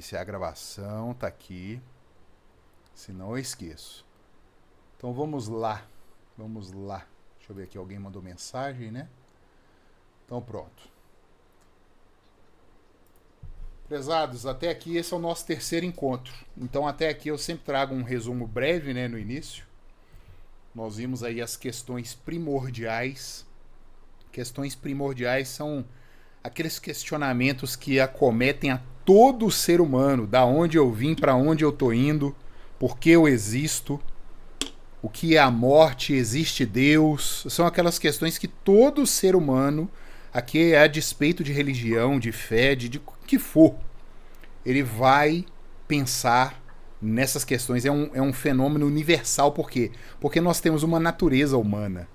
iniciar a gravação, tá aqui. Senão eu esqueço. Então vamos lá. Vamos lá. Deixa eu ver aqui, alguém mandou mensagem, né? Então pronto. Prezados, até aqui esse é o nosso terceiro encontro. Então até aqui eu sempre trago um resumo breve, né, no início. Nós vimos aí as questões primordiais. Questões primordiais são aqueles questionamentos que acometem a todo ser humano. Da onde eu vim, para onde eu tô indo, por que eu existo, o que é a morte, existe Deus. São aquelas questões que todo ser humano, aqui é a despeito de religião, de fé, de que for, ele vai pensar nessas questões. É um fenômeno universal. Por quê? Porque nós temos uma natureza humana.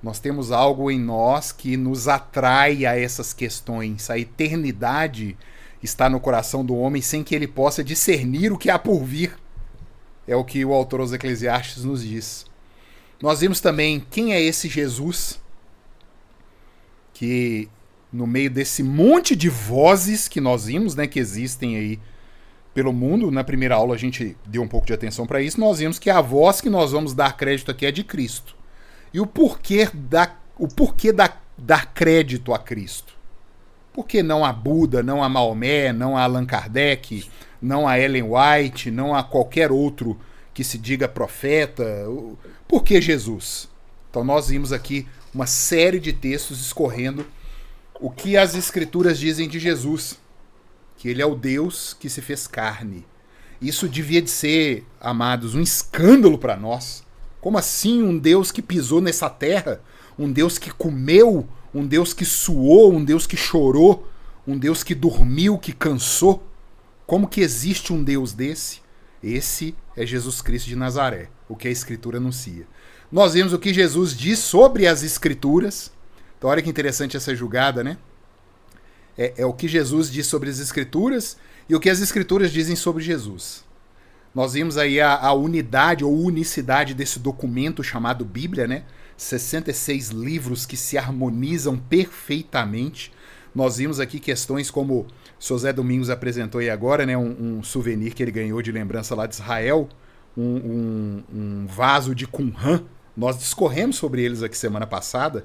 Nós temos algo em nós que nos atrai a essas questões. A eternidade está no coração do homem sem que ele possa discernir o que há por vir. É o que o autor aos Eclesiastes nos diz. Nós vimos também quem é esse Jesus que no meio desse monte de vozes que nós vimos, né, que existem aí pelo mundo, na primeira aula a gente deu um pouco de atenção para isso, nós vimos que a voz que nós vamos dar crédito aqui é de Cristo. E o porquê dar crédito a Cristo? Por que não a Buda, não a Maomé, não a Allan Kardec, não a Ellen White, não a qualquer outro que se diga profeta? Por que Jesus? Então nós vimos aqui uma série de textos escorrendo o que as escrituras dizem de Jesus, que ele é o Deus que se fez carne. Isso devia de ser, amados, um escândalo para nós. Como assim um Deus que pisou nessa terra? Um Deus que comeu? Um Deus que suou? Um Deus que chorou? Um Deus que dormiu, que cansou? Como que existe um Deus desse? Esse é Jesus Cristo de Nazaré, o que a Escritura anuncia. Nós vemos o que Jesus diz sobre as Escrituras. Então olha que interessante essa jogada, né? É o que Jesus diz sobre as Escrituras e o que as Escrituras dizem sobre Jesus. Nós vimos aí a unidade ou unicidade desse documento chamado Bíblia, né? 66 livros que se harmonizam perfeitamente. Nós vimos aqui questões como o José Domingos apresentou aí agora, né? Um souvenir que ele ganhou de lembrança lá de Israel, um vaso de Qumran. Nós discorremos sobre eles aqui semana passada.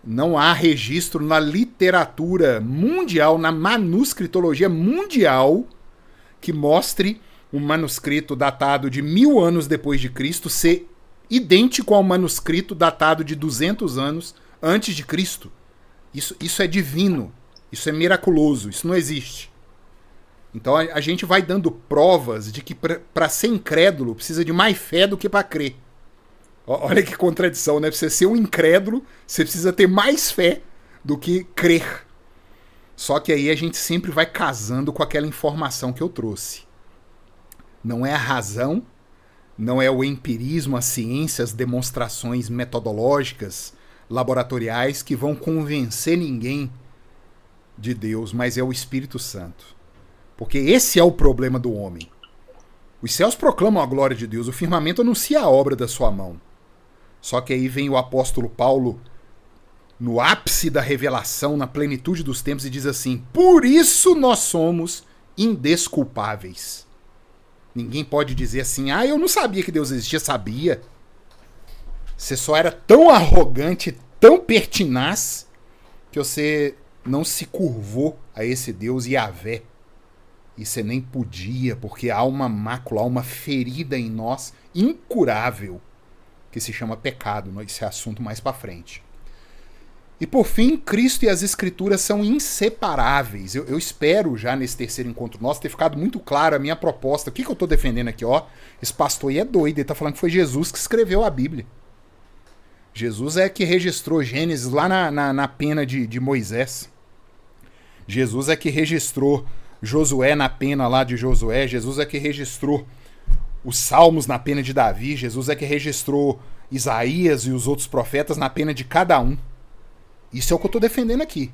Não há registro na literatura mundial, na manuscritologia mundial, que mostre um manuscrito datado de 1000 anos depois de Cristo ser idêntico ao manuscrito datado de 200 anos antes de Cristo. Isso é divino, isso é miraculoso, isso não existe. Então a gente vai dando provas de que para ser incrédulo precisa de mais fé do que para crer. Olha que contradição, né? Pra você ser um incrédulo, você precisa ter mais fé do que crer. Só que aí a gente sempre vai casando com aquela informação que eu trouxe. Não é a razão, não é o empirismo, a ciência, as demonstrações metodológicas, laboratoriais que vão convencer ninguém de Deus, mas é o Espírito Santo. Porque esse é o problema do homem. Os céus proclamam a glória de Deus, o firmamento anuncia a obra da sua mão. Só que aí vem o apóstolo Paulo no ápice da revelação, na plenitude dos tempos, e diz assim: por isso nós somos indesculpáveis. Ninguém pode dizer assim: ah, eu não sabia que Deus existia. Sabia. Você só era tão arrogante, tão pertinaz, que você não se curvou a esse Deus Yahvé. E você nem podia, porque há uma mácula, há uma ferida em nós incurável, que se chama pecado. Esse é assunto mais para frente. E por fim, Cristo e as Escrituras são inseparáveis. Eu espero já nesse terceiro encontro nosso ter ficado muito claro a minha proposta. O que eu estou defendendo aqui? Ó, esse pastor aí é doido, ele está falando que foi Jesus que escreveu a Bíblia. Jesus é que registrou Gênesis lá na pena de Moisés. Jesus é que registrou Josué na pena lá de Josué. Jesus é que registrou os Salmos na pena de Davi. Jesus é que registrou Isaías e os outros profetas na pena de cada um. Isso é o que eu estou defendendo aqui.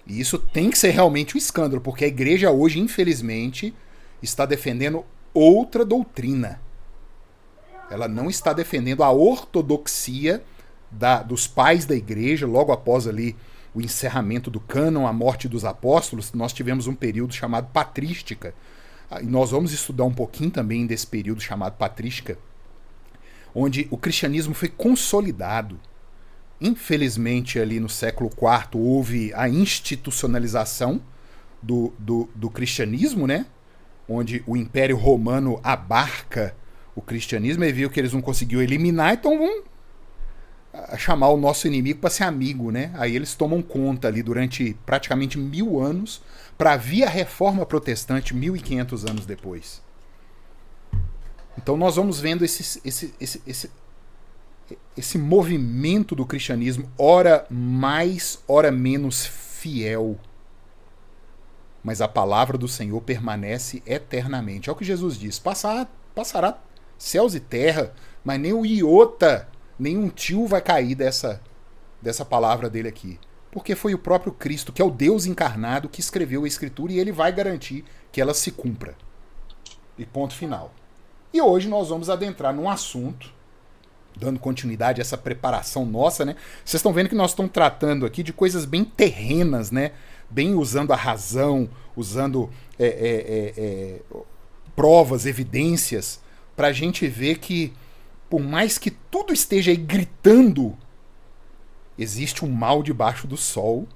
E isso tem que ser realmente um escândalo, porque a igreja hoje, infelizmente, está defendendo outra doutrina. Ela não está defendendo a ortodoxia dos pais da igreja, logo após ali o encerramento do cânon, a morte dos apóstolos, nós tivemos um período chamado patrística. E nós vamos estudar um pouquinho também desse período chamado patrística, onde o cristianismo foi consolidado. Infelizmente, ali no século IV, houve a institucionalização do cristianismo, né? Onde o Império Romano abarca o cristianismo e viu que eles não conseguiam eliminar, então vão chamar o nosso inimigo para ser amigo, né? Aí eles tomam conta ali durante praticamente 1000 anos para vir a reforma protestante 1500 anos depois. Então nós vamos vendo esse movimento do cristianismo, ora mais, ora menos fiel. Mas a palavra do Senhor permanece eternamente. É o que Jesus diz. Passará céus e terra, mas nem o iota, nem um tio vai cair dessa palavra dele aqui. Porque foi o próprio Cristo, que é o Deus encarnado, que escreveu a Escritura, e ele vai garantir que ela se cumpra. E ponto final. E hoje nós vamos adentrar num assunto, dando continuidade a essa preparação nossa, né? Vocês estão vendo que nós estamos tratando aqui de coisas bem terrenas, né? Bem usando a razão, usando provas, evidências, para a gente ver que, por mais que tudo esteja aí gritando, existe um mal debaixo do sol,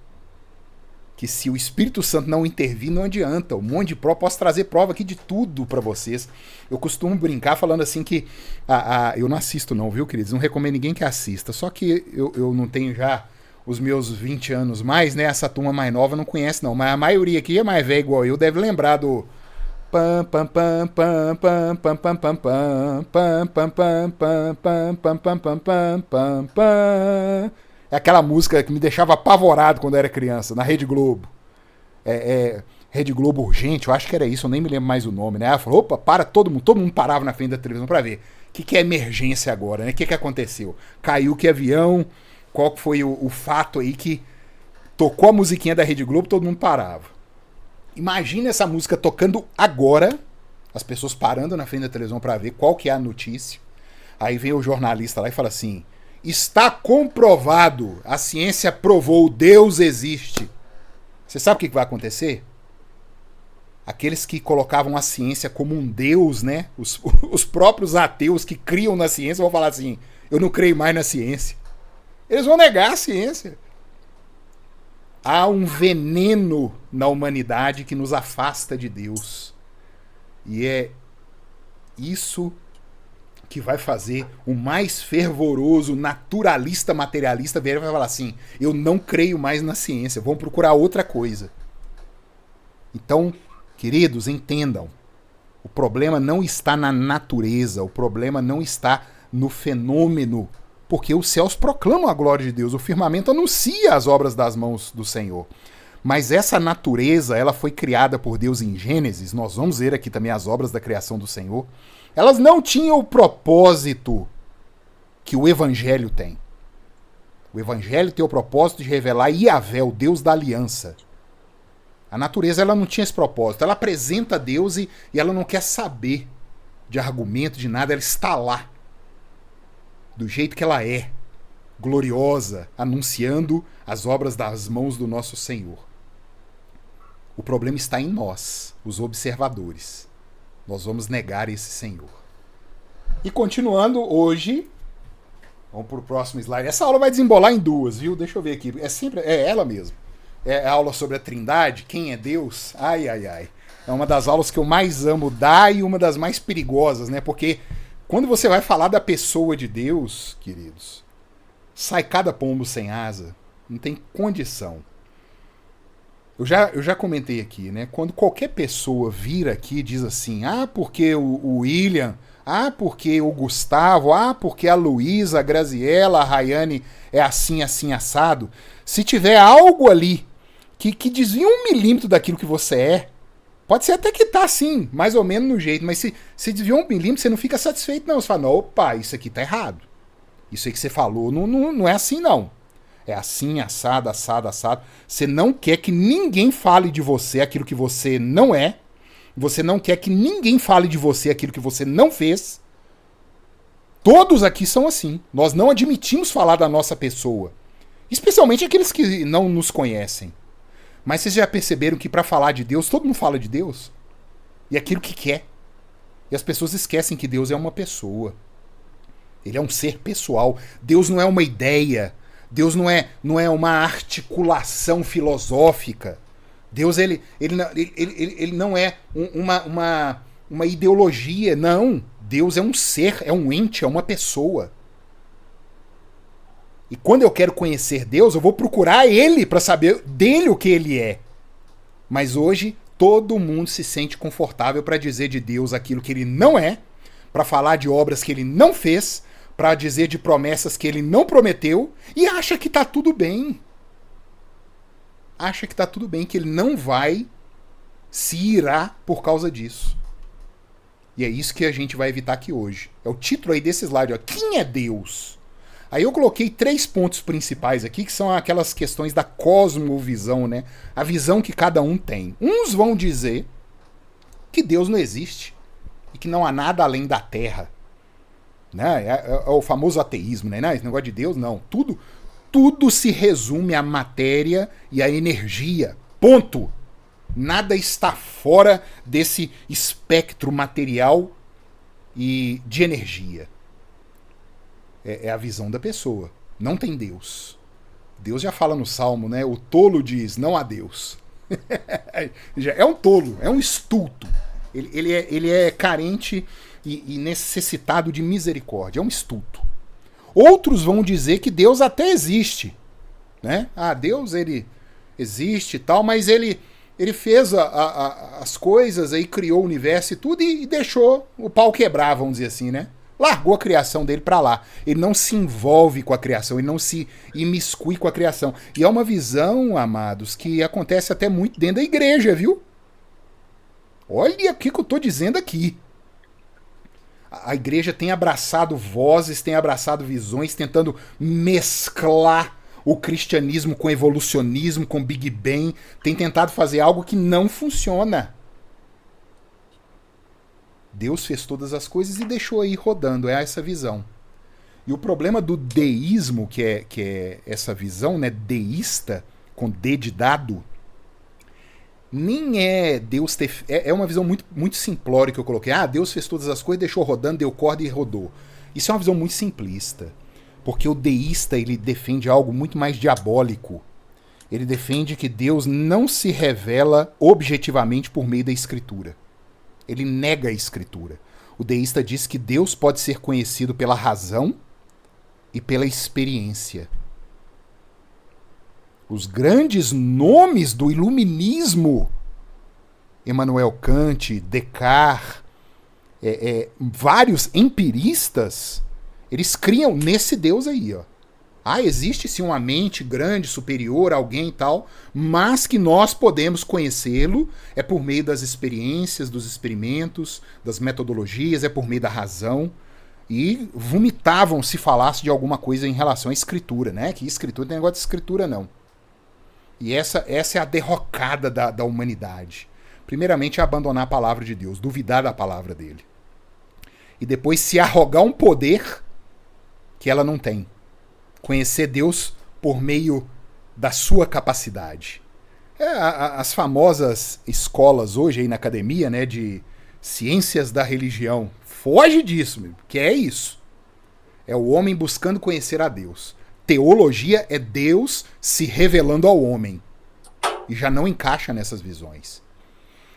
que se o Espírito Santo não intervir, não adianta. Um monte de prova, posso trazer prova aqui de tudo para vocês. Eu costumo brincar falando assim que... eu não assisto não, viu, queridos? Não recomendo ninguém que assista. Só que eu não tenho já os meus 20 anos mais, né? Essa turma mais nova não conhece não. Mas a maioria aqui é mais velha igual eu, deve lembrar do... Pam pam pam pam pam pam pam pam pam pam pam pam pam pam pam pam pam pam. É aquela música que me deixava apavorado quando eu era criança, na Rede Globo. Rede Globo Urgente, eu acho que era isso, eu nem me lembro mais o nome, né? Ela falou, opa, para, todo mundo parava na frente da televisão pra ver. O que é emergência agora, né? O que aconteceu? Caiu que avião? Qual que foi o fato aí que tocou a musiquinha da Rede Globo, todo mundo parava. Imagina essa música tocando agora, as pessoas parando na frente da televisão pra ver qual que é a notícia. Aí vem o jornalista lá e fala assim... Está comprovado, a ciência provou, Deus existe. Você sabe o que vai acontecer? Aqueles que colocavam a ciência como um Deus, né? Os próprios ateus que criam na ciência vão falar assim, eu não creio mais na ciência. Eles vão negar a ciência. Há um veneno na humanidade que nos afasta de Deus. E é isso que vai fazer o mais fervoroso naturalista materialista ver e vai falar assim, eu não creio mais na ciência, vamos procurar outra coisa. Então, queridos, entendam, o problema não está na natureza, o problema não está no fenômeno, porque os céus proclamam a glória de Deus, o firmamento anuncia as obras das mãos do Senhor. Mas essa natureza, ela foi criada por Deus em Gênesis, nós vamos ver aqui também as obras da criação do Senhor. Elas não tinham o propósito que o Evangelho tem. O Evangelho tem o propósito de revelar Yahvé, o Deus da aliança. A natureza ela não tinha esse propósito. Ela apresenta Deus e ela não quer saber de argumento, de nada. Ela está lá, do jeito que ela é, gloriosa, anunciando as obras das mãos do nosso Senhor. O problema está em nós, os observadores. Nós vamos negar esse Senhor. E continuando hoje, vamos para o próximo slide. Essa aula vai desembolar em duas, viu? Deixa eu ver aqui. É ela mesmo. É a aula sobre a Trindade, quem é Deus. Ai, ai, ai. É uma das aulas que eu mais amo dar e uma das mais perigosas, né? Porque quando você vai falar da pessoa de Deus, queridos, sai cada pombo sem asa. Não tem condição. Eu já comentei aqui, né? Quando qualquer pessoa vira aqui e diz assim, porque o William, porque o Gustavo, porque a Luísa, a Graziella, a Rayane é assim, assim, assado. Se tiver algo ali que desvia 1 milímetro daquilo que você é, pode ser até que tá assim, mais ou menos no jeito, mas se desviou 1 milímetro, você não fica satisfeito não. Você fala, opa, isso aqui tá errado. Isso aí que você falou não é assim não. É assim, assado, assado, assado. Você não quer que ninguém fale de você aquilo que você não é. Você não quer que ninguém fale de você aquilo que você não fez. Todos aqui são assim. Nós não admitimos falar da nossa pessoa. Especialmente aqueles que não nos conhecem. Mas vocês já perceberam que para falar de Deus, todo mundo fala de Deus? E aquilo que quer. E as pessoas esquecem que Deus é uma pessoa. Ele é um ser pessoal. Deus não é uma ideia. Deus não é uma articulação filosófica. Deus ele não é uma ideologia. Não. Deus é um ser, é um ente, é uma pessoa. E quando eu quero conhecer Deus, eu vou procurar Ele para saber dele o que Ele é. Mas hoje todo mundo se sente confortável para dizer de Deus aquilo que Ele não é, para falar de obras que Ele não fez, para dizer de promessas que Ele não prometeu e acha que está tudo bem. Acha que está tudo bem, que Ele não vai se irar por causa disso. E é isso que a gente vai evitar aqui hoje. É o título aí desse slide, ó. Quem é Deus? Aí eu coloquei 3 pontos principais aqui, que são aquelas questões da cosmovisão, né? A visão que cada um tem. Uns vão dizer que Deus não existe e que não há nada além da Terra. Né? É o famoso ateísmo, né? Não, esse negócio de Deus, não. Tudo se resume à matéria e à energia. Ponto. Nada está fora desse espectro material e de energia. É a visão da pessoa. Não tem Deus. Deus já fala no Salmo, né? O tolo diz, não há Deus. É um tolo, é um estulto. Ele é carente e necessitado de misericórdia. É um estulto. Outros vão dizer que Deus até existe. Né? Ah, Deus ele existe e tal, mas ele fez as coisas, aí criou o universo e tudo e deixou o pau quebrar, vamos dizer assim, né? Largou a criação dele pra lá. Ele não se envolve com a criação, ele não se imiscui com a criação. E é uma visão, amados, que acontece até muito dentro da igreja, viu? Olha o que eu tô dizendo aqui. A igreja tem abraçado vozes, tem abraçado visões, tentando mesclar o cristianismo com evolucionismo, com Big Bang, tem tentado fazer algo que não funciona. Deus fez todas as coisas e deixou aí rodando, é essa visão. E o problema do deísmo, que é essa visão, né, deísta, com D de dado, nem é Deus ter... É uma visão muito, muito simplória que eu coloquei. Ah, Deus fez todas as coisas, deixou rodando, deu corda e rodou. Isso é uma visão muito simplista. Porque o deísta, ele defende algo muito mais diabólico. Ele defende que Deus não se revela objetivamente por meio da Escritura. Ele nega a Escritura. O deísta diz que Deus pode ser conhecido pela razão e pela experiência. Os grandes nomes do iluminismo, Immanuel Kant, Descartes, vários empiristas, eles criam nesse Deus aí, ó. Ah, existe sim uma mente grande, superior, alguém e tal, mas que nós podemos conhecê-lo é por meio das experiências, dos experimentos, das metodologias, é por meio da razão. E vomitavam se falasse de alguma coisa em relação à escritura, né? Que escritura não tem negócio de escritura, não. E essa é a derrocada da humanidade. Primeiramente é abandonar a palavra de Deus, duvidar da palavra dele. E depois se arrogar um poder que ela não tem. Conhecer Deus por meio da sua capacidade. As famosas escolas hoje aí na academia, né, de ciências da religião, foge disso, que é isso. É o homem buscando conhecer a Deus. Teologia é Deus se revelando ao homem. E já não encaixa nessas visões.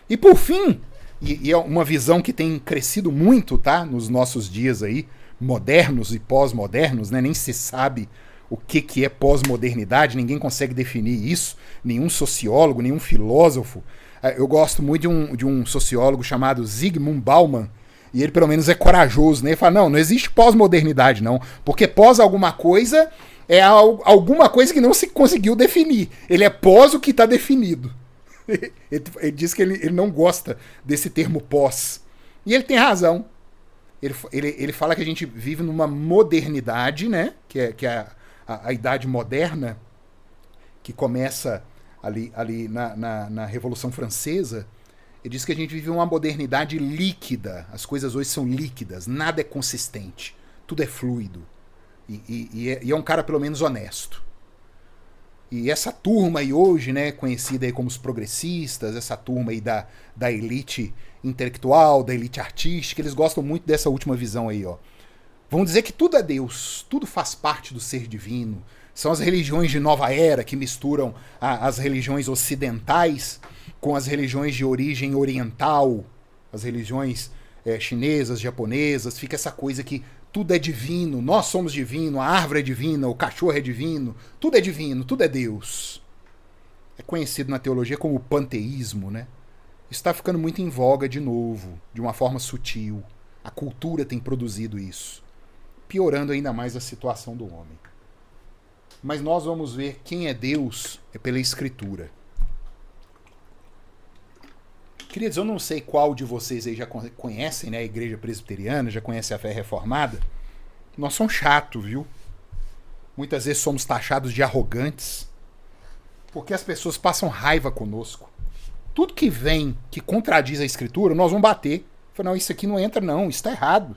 E por fim, e é uma visão que tem crescido muito, tá, nos nossos dias aí, modernos e pós-modernos, né? Nem se sabe o que é pós-modernidade, ninguém consegue definir isso, nenhum sociólogo, nenhum filósofo. Eu gosto muito de um sociólogo chamado Zygmunt Bauman, e ele pelo menos é corajoso, né? Ele fala, não existe pós-modernidade não, porque pós alguma coisa é alguma coisa que não se conseguiu definir. Ele é pós o que está definido. Ele diz que ele não gosta desse termo pós. E ele tem razão. Ele fala que a gente vive numa modernidade, né? Que é a idade moderna, que começa ali na Revolução Francesa. Ele diz que a gente vive uma modernidade líquida. As coisas hoje são líquidas, nada é consistente, tudo é fluido. E é um cara pelo menos honesto. E essa turma aí hoje, né, conhecida aí como os progressistas, essa turma aí da elite intelectual, da elite artística, eles gostam muito dessa última visão aí, ó. Vão dizer que tudo é Deus, tudo faz parte do ser divino. São as religiões de nova era que misturam as religiões ocidentais com as religiões de origem oriental, as religiões chinesas, japonesas. Fica essa coisa que tudo é divino, nós somos divino, a árvore é divina, o cachorro é divino, tudo é divino, tudo é Deus. É conhecido na teologia como o panteísmo, né? Está ficando muito em voga de novo, de uma forma sutil. A cultura tem produzido isso, piorando ainda mais a situação do homem. Mas nós vamos ver quem é Deus pela Escritura. Queridos, eu não sei qual de vocês aí já conhecem, né, a Igreja Presbiteriana, já conhece a fé reformada. Nós somos chatos, viu? Muitas vezes somos taxados de arrogantes, porque as pessoas passam raiva conosco. Tudo que vem, que contradiz a Escritura, nós vamos bater. Não, isso aqui não entra não, isso está errado.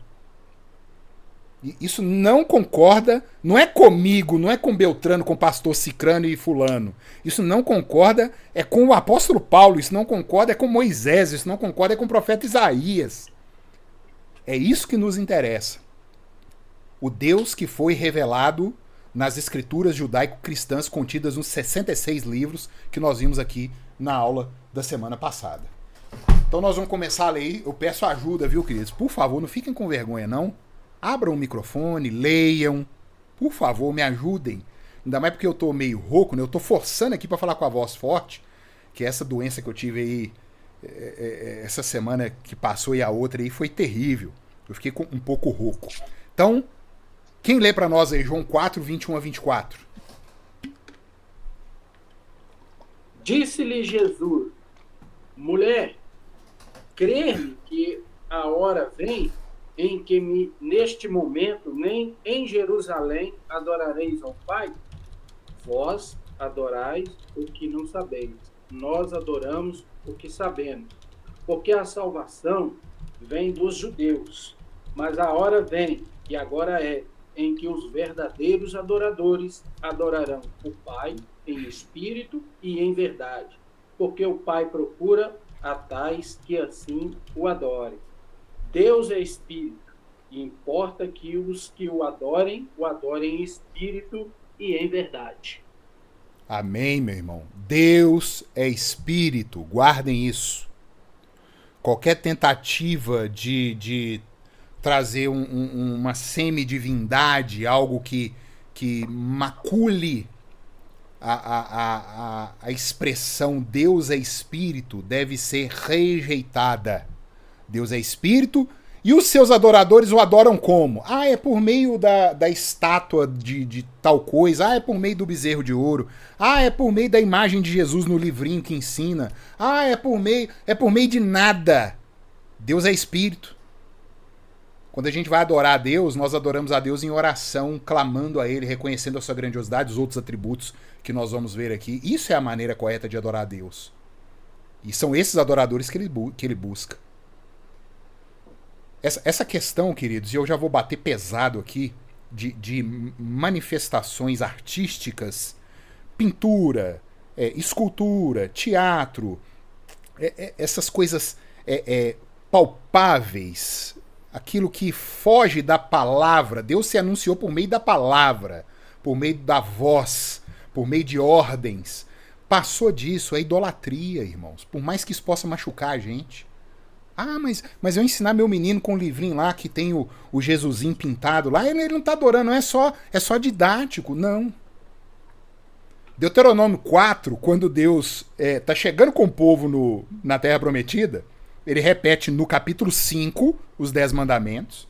Isso não concorda, não é comigo, não é com Beltrano, com o pastor Cicrano e fulano. Isso não concorda, é com o apóstolo Paulo, isso não concorda, é com Moisés, isso não concorda, é com o profeta Isaías. É isso que nos interessa. O Deus que foi revelado nas escrituras judaico-cristãs contidas nos 66 livros que nós vimos aqui na aula da semana passada. Então nós vamos começar a ler. Eu peço ajuda, viu, queridos? Por favor, não fiquem com vergonha, não. Abram o microfone, leiam. Por favor, me ajudem. Ainda mais porque eu tô meio rouco, né? Eu tô forçando aqui para falar com a voz forte, que essa doença que eu tive aí essa semana que passou e a outra aí foi terrível. Eu fiquei um pouco rouco. Então, quem lê para nós aí João 4, 21 a 24? Disse-lhe Jesus: mulher, crê-me que a hora vem em que neste momento nem em Jerusalém adorareis ao Pai? Vós adorais o que não sabeis, nós adoramos o que sabemos, porque a salvação vem dos judeus. Mas a hora vem, e agora é, em que os verdadeiros adoradores adorarão o Pai em espírito e em verdade, porque o Pai procura a tais que assim o adorem. Deus é espírito, e importa que os que o adorem em espírito e em verdade. Amém, meu irmão. Deus é espírito, guardem isso. Qualquer tentativa de trazer uma semidivindade, algo que macule a expressão Deus é espírito, deve ser rejeitada. Deus é espírito, e os seus adoradores o adoram como? Ah, é por meio da estátua de tal coisa. Ah, é por meio do bezerro de ouro. Ah, é por meio da imagem de Jesus no livrinho que ensina. Ah, é por meio de nada. Deus é espírito. Quando a gente vai adorar a Deus, nós adoramos a Deus em oração, clamando a Ele, reconhecendo a sua grandiosidade, os outros atributos que nós vamos ver aqui. Isso é a maneira correta de adorar a Deus. E são esses adoradores que ele busca. Essa questão, queridos, e eu já vou bater pesado aqui, de manifestações artísticas, pintura, escultura, teatro, essas coisas palpáveis, aquilo que foge da palavra. Deus se anunciou por meio da palavra, por meio da voz, por meio de ordens. Passou disso, é idolatria, irmãos, por mais que isso possa machucar a gente. Ah, mas eu ensinar meu menino com um livrinho lá que tem o Jesusinho pintado lá, ele não está adorando, não é só didático, não. Deuteronômio 4, quando Deus está chegando com o povo na Terra Prometida, ele repete no capítulo 5 os 10 mandamentos.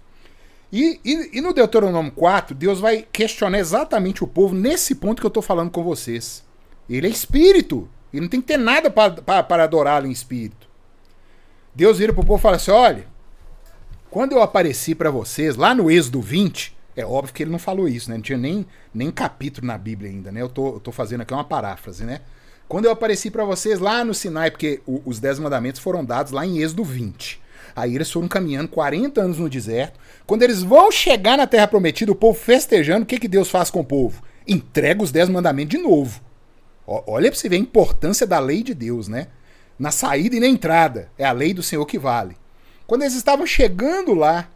E no Deuteronômio 4, Deus vai questionar exatamente o povo nesse ponto que eu estou falando com vocês. Ele é espírito, ele não tem que ter nada para adorá-lo em espírito. Deus vira pro povo e fala assim: olha, quando eu apareci para vocês lá no Êxodo 20, é óbvio que ele não falou isso, né? Não tinha nem capítulo na Bíblia ainda, né? Eu tô fazendo aqui uma paráfrase, né? Quando eu apareci para vocês lá no Sinai, porque os 10 mandamentos foram dados lá em Êxodo 20. Aí eles foram caminhando 40 anos no deserto. Quando eles vão chegar na Terra Prometida, o povo festejando, o que Deus faz com o povo? Entrega os 10 mandamentos de novo. Olha para você ver a importância da lei de Deus, né? Na saída e na entrada. É a lei do Senhor que vale. Quando eles estavam chegando lá,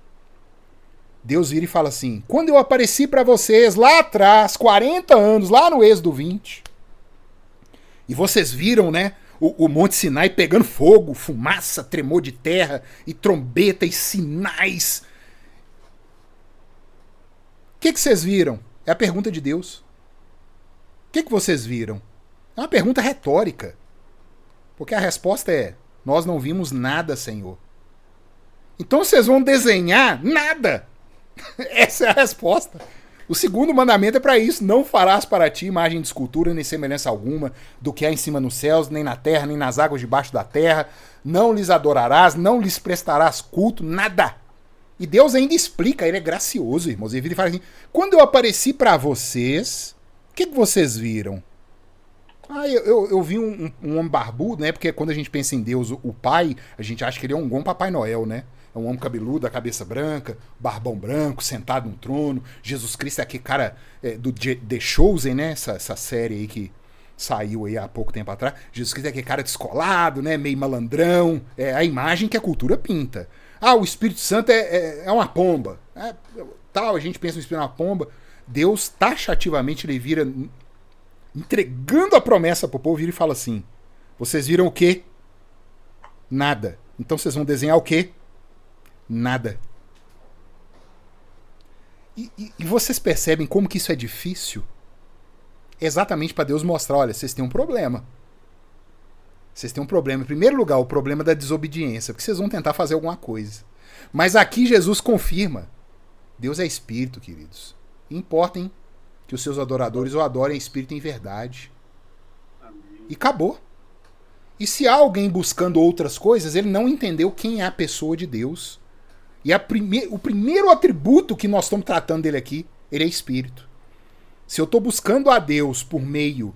Deus vira e fala assim: quando eu apareci para vocês lá atrás, 40 anos, lá no Êxodo 20, e vocês viram, né, o Monte Sinai pegando fogo, fumaça, tremor de terra, e trombeta, e sinais. O que vocês viram? É a pergunta de Deus. O que vocês viram? É uma pergunta retórica. Porque a resposta é: nós não vimos nada, Senhor. Então vocês vão desenhar nada. Essa é a resposta. O segundo mandamento é para isso: não farás para ti imagem de escultura, nem semelhança alguma do que há em cima nos céus, nem na terra, nem nas águas debaixo da terra. Não lhes adorarás, não lhes prestarás culto, nada. E Deus ainda explica, ele é gracioso, irmãos. Ele fala assim: quando eu apareci para vocês, o que vocês viram? Eu vi um homem barbudo, né? Porque quando a gente pensa em Deus, o Pai, a gente acha que ele é um bom Papai Noel, né? É um homem cabeludo, a cabeça branca, barbão branco, sentado num trono. Jesus Cristo é aquele cara do The Chosen, né? Essa série aí que saiu aí há pouco tempo atrás. Jesus Cristo é aquele cara descolado, né? Meio malandrão. É a imagem que a cultura pinta. O Espírito Santo é uma pomba. Tal, a gente pensa no Espírito uma pomba. Deus, taxativamente, ele vira, entregando a promessa pro povo, vira e fala assim: vocês viram o quê? Nada. Então vocês vão desenhar o quê? Nada. E vocês percebem como que isso é difícil? Exatamente para Deus mostrar: olha, vocês têm um problema. Vocês têm um problema. Em primeiro lugar, o problema da desobediência, porque vocês vão tentar fazer alguma coisa. Mas aqui Jesus confirma: Deus é espírito, queridos. Importem que os seus adoradores o adorem em espírito e em verdade. Amém. E acabou. E se há alguém buscando outras coisas, ele não entendeu quem é a pessoa de Deus. E o primeiro atributo que nós estamos tratando dele aqui, ele é espírito. Se eu estou buscando a Deus por meio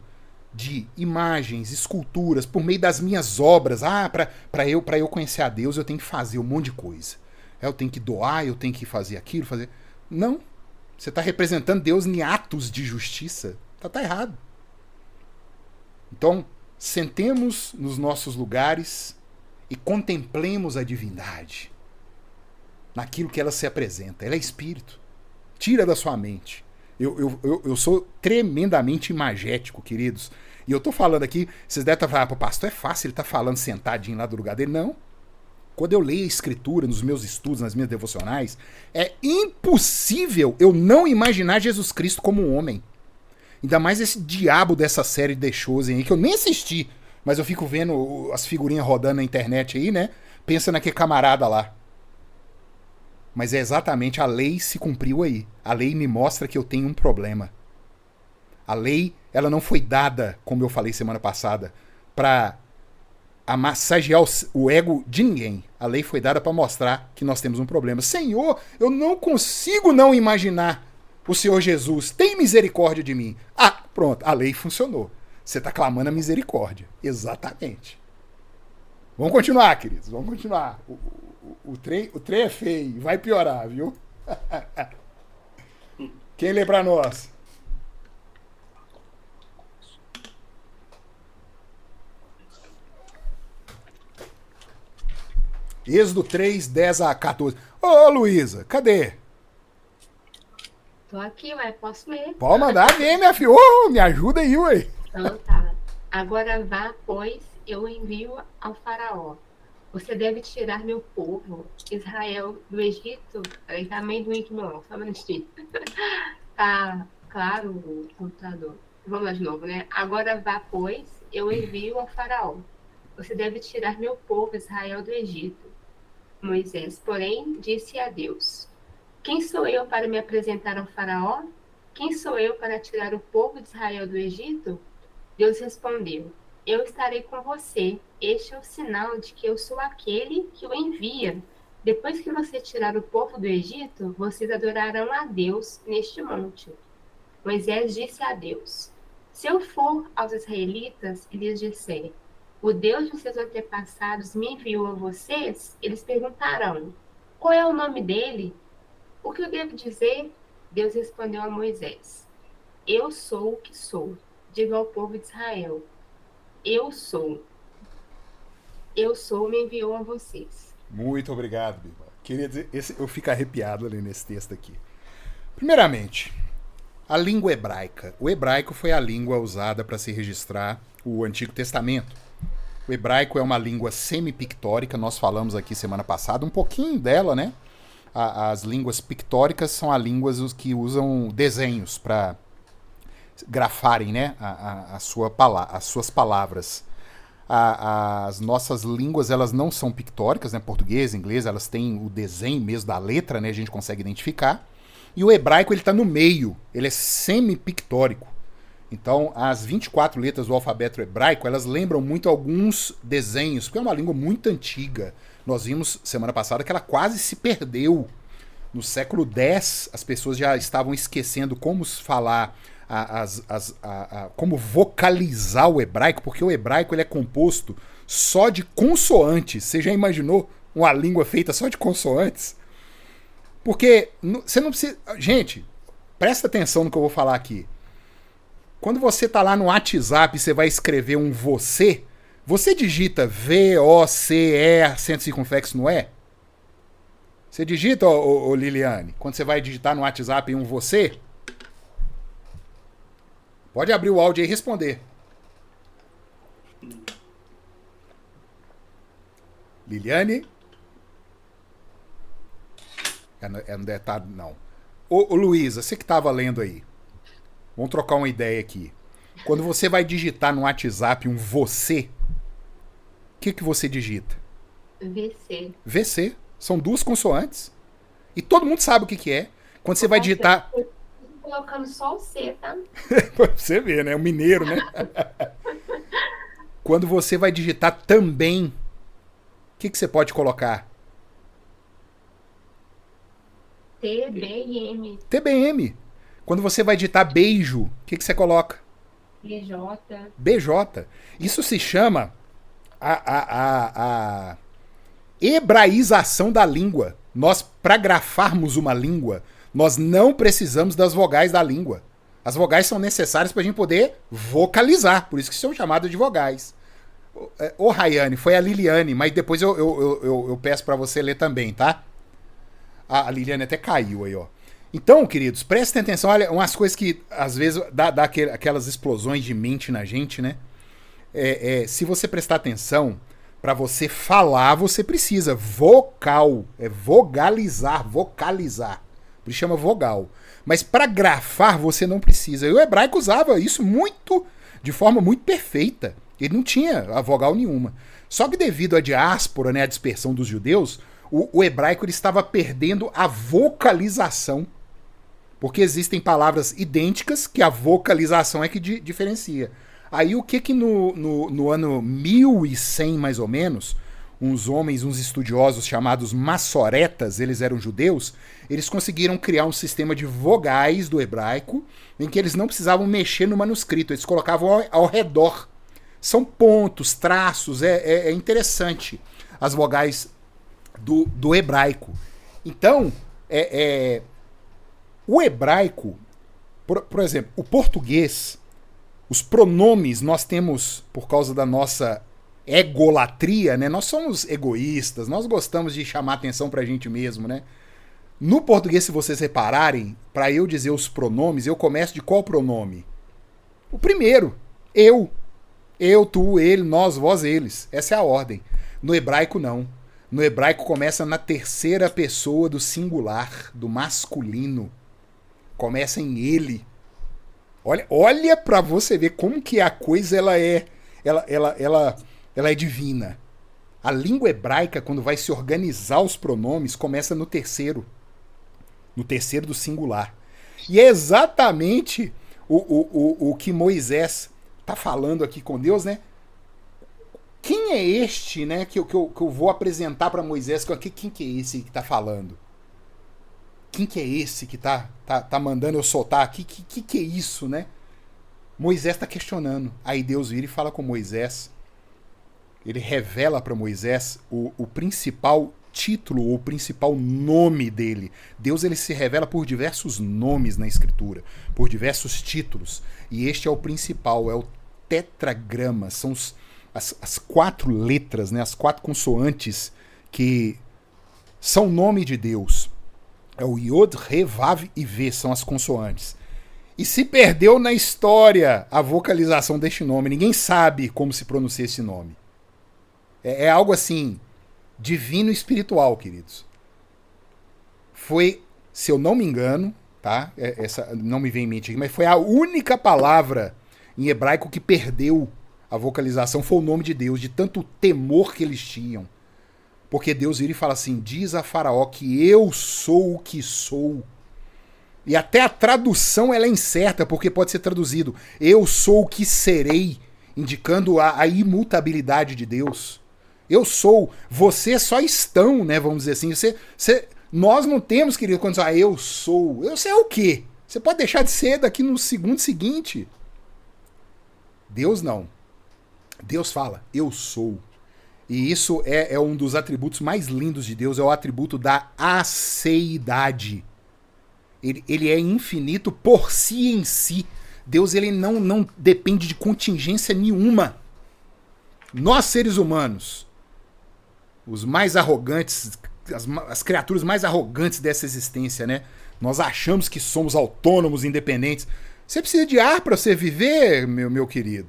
de imagens, esculturas, por meio das minhas obras, para eu conhecer a Deus, eu tenho que fazer um monte de coisa. Eu tenho que doar, eu tenho que fazer aquilo, fazer... Não. Você está representando Deus em atos de justiça. Tá errado. Então, sentemos nos nossos lugares e contemplemos a divindade naquilo que ela se apresenta. Ela é espírito. Tira da sua mente. Eu sou tremendamente imagético, queridos. E eu tô falando aqui, vocês devem estar falando: pastor, é fácil, ele tá falando sentadinho lá do lugar dele. Não. Quando eu leio a escritura nos meus estudos, nas minhas devocionais, é impossível eu não imaginar Jesus Cristo como um homem. Ainda mais esse diabo dessa série The Chosen aí, que eu nem assisti, mas eu fico vendo as figurinhas rodando na internet aí, né? Pensa naquele camarada lá. Mas é exatamente, a lei se cumpriu aí. A lei me mostra que eu tenho um problema. A lei, ela não foi dada, como eu falei semana passada, para massagear o ego de ninguém. A lei foi dada para mostrar que nós temos um problema. Senhor, eu não consigo não imaginar o Senhor Jesus. Tem misericórdia de mim. Pronto, a lei funcionou. Você está clamando a misericórdia. Exatamente. Vamos continuar, queridos. Vamos continuar. O trem é feio. Vai piorar, viu? Quem lê para nós? Êxodo 3, 10 a 14. Ô, Luísa, cadê? Tô aqui, ué, posso ler. Pode mandar ver, minha filha. Me ajuda aí, ué. Então tá. Agora vá, pois eu envio ao faraó. Você deve tirar meu povo, Israel, do Egito. Peraí, tá meio ruim aqui, não. Só um minutinho. Tá claro o computador. Vamos lá de novo, né? Agora vá, pois eu envio ao faraó. Você deve tirar meu povo, Israel, do Egito. Moisés, porém, disse a Deus: quem sou eu para me apresentar ao faraó? Quem sou eu para tirar o povo de Israel do Egito? Deus respondeu: eu estarei com você. Este é o sinal de que eu sou aquele que o envia. Depois que você tirar o povo do Egito, vocês adorarão a Deus neste monte. Moisés disse a Deus: se eu for aos israelitas e lhes disser: o Deus de seus antepassados me enviou a vocês, eles perguntarão: qual é o nome dele? O que eu devo dizer? Deus respondeu a Moisés: eu sou o que sou. diga ao povo de Israel: Eu sou. Eu sou, me enviou a vocês. Muito obrigado, Biba. Queria dizer, eu fico arrepiado ali nesse texto aqui. Primeiramente, a língua hebraica. O hebraico foi a língua usada para se registrar o Antigo Testamento. O hebraico é uma língua semi-pictórica, nós falamos aqui semana passada um pouquinho dela, né? As línguas pictóricas são as línguas que usam desenhos para grafarem, né, as suas palavras. As nossas línguas, elas não são pictóricas, né? Português, inglês, elas têm o desenho mesmo da letra, né? A gente consegue identificar. E o hebraico, ele está no meio, ele é semi-pictórico. Então, as 24 letras do alfabeto hebraico, elas lembram muito alguns desenhos, porque é uma língua muito antiga. Nós vimos semana passada que ela quase se perdeu. No século X, as pessoas já estavam esquecendo como falar, como vocalizar o hebraico, porque o hebraico ele é composto só de consoantes. Você já imaginou uma língua feita só de consoantes? Porque você não precisa... Gente, presta atenção no que eu vou falar aqui. Quando você tá lá no WhatsApp e você vai escrever um você digita V-O-C-E, acento circunflexo no E? Você digita, ô Liliane, quando você vai digitar no WhatsApp um você? Pode abrir o áudio aí e responder. Liliane? Não deve estar, não. Ô Luísa, você que estava lendo aí. Vamos trocar uma ideia aqui. Quando você vai digitar no WhatsApp um você, o que você digita? VC. VC. São duas consoantes. E todo mundo sabe o que é. Quando você vai digitar... Colocando só o C, tá? Pra você ver, né? O mineiro, né? Quando você vai digitar também, o que você pode colocar? TBM. TBM. Quando você vai digitar beijo, o que você coloca? BJ. BJ. Isso se chama a hebraização da língua. Nós, para grafarmos uma língua, nós não precisamos das vogais da língua. As vogais são necessárias para a gente poder vocalizar, por isso que são chamadas de vogais. Ô Rayane, foi a Liliane, mas depois eu peço para você ler também, tá? A Liliane até caiu aí, ó. Então, queridos, prestem atenção, olha, umas coisas que às vezes dá aquelas explosões de mente na gente, né? Se você prestar atenção, para você falar, você precisa vocal, vocalizar. Por isso chama vogal. Mas para grafar, você não precisa. E o hebraico usava isso de forma muito perfeita. Ele não tinha a vogal nenhuma. Só que devido à diáspora, né, à dispersão dos judeus, o hebraico ele estava perdendo a vocalização. Porque existem palavras idênticas que a vocalização é que diferencia. Aí o que no ano 1100, mais ou menos, uns estudiosos chamados massoretas, eles eram judeus, eles conseguiram criar um sistema de vogais do hebraico em que eles não precisavam mexer no manuscrito, eles colocavam ao redor. São pontos, traços, é interessante as vogais do hebraico. Então, o hebraico, por exemplo, o português, os pronomes nós temos, por causa da nossa egolatria, né? Nós somos egoístas, nós gostamos de chamar atenção pra gente mesmo, né? No português, se vocês repararem, para eu dizer os pronomes, eu começo de qual pronome? O primeiro, eu. Eu, tu, ele, nós, vós, eles. Essa é a ordem. No hebraico, não. No hebraico começa na terceira pessoa do singular, do masculino. Começa em ele. Olha para você ver como que a coisa ela é divina. A língua hebraica, quando vai se organizar os pronomes, começa no terceiro do singular. E é exatamente o que Moisés está falando aqui com Deus, né? Quem é este, né, que eu vou apresentar para Moisés? Quem que é esse que está falando? Quem que é esse que tá mandando eu soltar aqui? Que é isso, né? Moisés está questionando. Aí Deus vira e fala com Moisés. Ele revela para Moisés o principal título ou principal nome dele. Deus ele se revela por diversos nomes na Escritura, por diversos títulos. E este é o principal, é o tetragrama. São as 4 letras, né, as 4 consoantes que são o nome de Deus. É o Yod, Re, Vav e V, são as consoantes. E se perdeu na história a vocalização deste nome. Ninguém sabe como se pronuncia esse nome. É algo assim, divino e espiritual, queridos. Foi, se eu não me engano, tá? Essa não me vem em mente aqui, mas foi a única palavra em hebraico que perdeu a vocalização, foi o nome de Deus, de tanto temor que eles tinham. Porque Deus vira e fala assim, diz a Faraó que eu sou o que sou. E até a tradução ela é incerta, porque pode ser traduzido, eu sou o que serei, indicando a imutabilidade de Deus. Eu sou, vocês só estão, né, vamos dizer assim. Nós não temos, querido, quando você fala, eu sou. Eu sei o quê? Você pode deixar de ser daqui no segundo seguinte. Deus não. Deus fala, eu sou. E isso é um dos atributos mais lindos de Deus, é o atributo da aceidade. Ele é infinito por si em si. Deus ele não depende de contingência nenhuma. Nós, seres humanos, os mais arrogantes, as criaturas mais arrogantes dessa existência, né? Nós achamos que somos autônomos, independentes. Você precisa de ar para você viver, meu querido.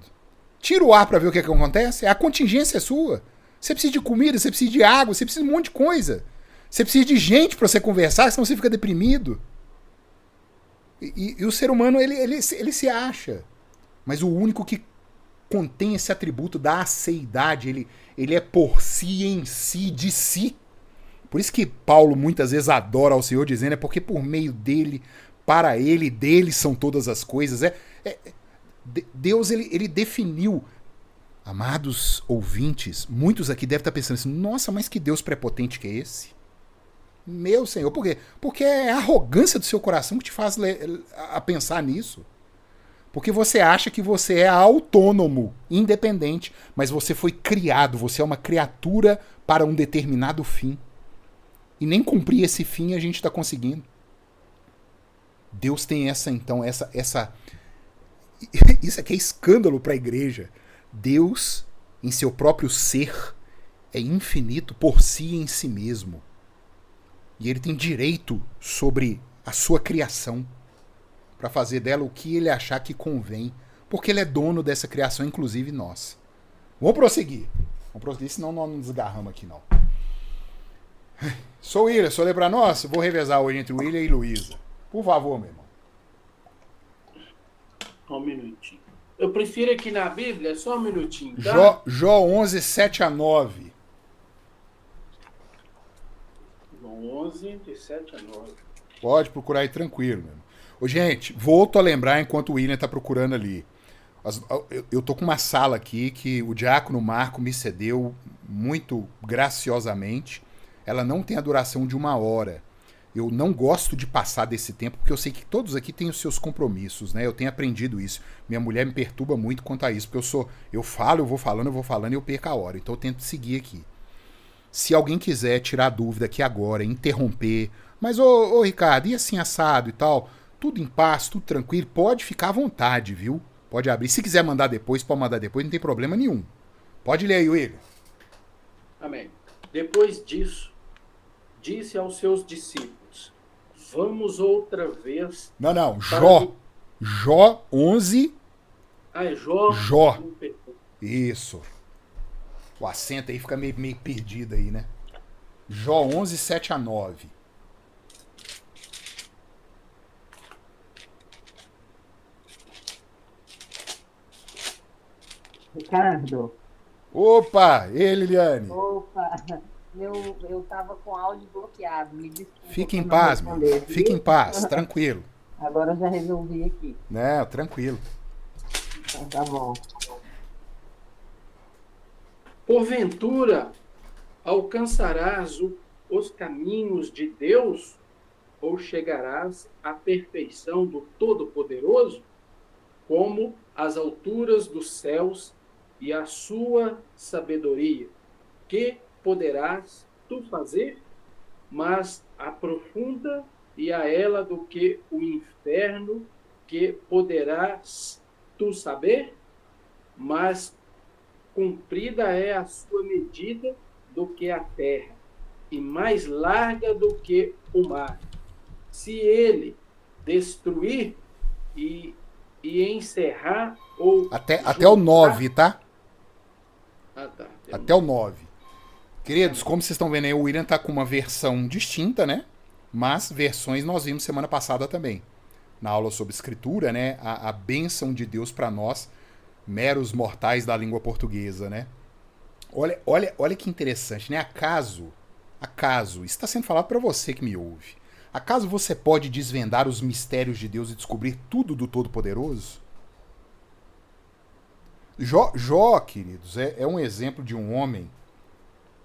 Tira o ar para ver o que acontece. A contingência é sua. Você precisa de comida, você precisa de água, você precisa de um monte de coisa. Você precisa de gente para você conversar, senão você fica deprimido. E o ser humano, ele se acha. Mas o único que contém esse atributo da aceidade, ele é por si em si, de si. Por isso que Paulo muitas vezes adora ao Senhor, dizendo, é porque por meio dele, para ele, dele são todas as coisas. Deus, ele definiu. Amados ouvintes, muitos aqui devem estar pensando assim, nossa, mas que Deus prepotente que é esse? Meu Senhor, por quê? Porque é a arrogância do seu coração que te faz a pensar nisso. Porque você acha que você é autônomo, independente, mas você foi criado, você é uma criatura para um determinado fim. E nem cumprir esse fim a gente está conseguindo. Deus tem essa. Isso aqui é escândalo para a igreja. Deus, em seu próprio ser, é infinito por si em si mesmo. E ele tem direito sobre a sua criação para fazer dela o que ele achar que convém, porque ele é dono dessa criação, inclusive nós. Vamos prosseguir, senão nós não desgarramos aqui não. Sou William, sou ler para nós? Vou revezar hoje entre William e Luísa. Por favor, meu irmão. Só um minutinho. Eu prefiro aqui na Bíblia, só um minutinho, tá? Jó 11, 7 a 9. Jó 11, de 7 a 9. Pode procurar aí tranquilo, meu irmão. Ô, gente, volto a lembrar enquanto o William tá procurando ali. Eu tô com uma sala aqui que o diácono Marco me cedeu muito graciosamente. Ela não tem a duração de 1 hora. Eu não gosto de passar desse tempo, porque eu sei que todos aqui têm os seus compromissos, né? Eu tenho aprendido isso. Minha mulher me perturba muito quanto a isso, porque eu vou falando e eu perco a hora. Então eu tento seguir aqui. Se alguém quiser tirar dúvida aqui agora, interromper, mas ô Ricardo, e assim assado e tal, tudo em paz, tudo tranquilo, pode ficar à vontade, viu? Pode abrir. Se quiser mandar depois, pode mandar depois, não tem problema nenhum. Pode ler aí, William. Amém. Depois disso, disse aos seus discípulos, vamos outra vez... Não, Jó 11. Ah, é Jó? Jó. Isso. O acento aí fica meio perdido aí, né? Jó 11, 7 a 9. Ricardo. Opa! Liliane. Opa! Eu tava com áudio bloqueado. Me desculpa. Fique em paz, meu. Fique em paz, tranquilo. Agora eu já resolvi aqui. Não, tranquilo. Então tá bom. Porventura, alcançarás os caminhos de Deus ou chegarás à perfeição do Todo-Poderoso, como as alturas dos céus e a sua sabedoria, que poderás tu fazer, mas aprofunda e a ela do que o inferno, que poderás tu saber, mas comprida é a sua medida do que a terra, e mais larga do que o mar. Se ele destruir e encerrar ou Até o 9, tá? Tá. Até o 9. Queridos, como vocês estão vendo aí, o William tá com uma versão distinta, né? Mas versões nós vimos semana passada também. Na aula sobre escritura, né? A bênção de Deus para nós, meros mortais da língua portuguesa, né? Olha que interessante, né? Acaso, isso está sendo falado para você que me ouve. Acaso você pode desvendar os mistérios de Deus e descobrir tudo do Todo-Poderoso? Jó, queridos, é um exemplo de um homem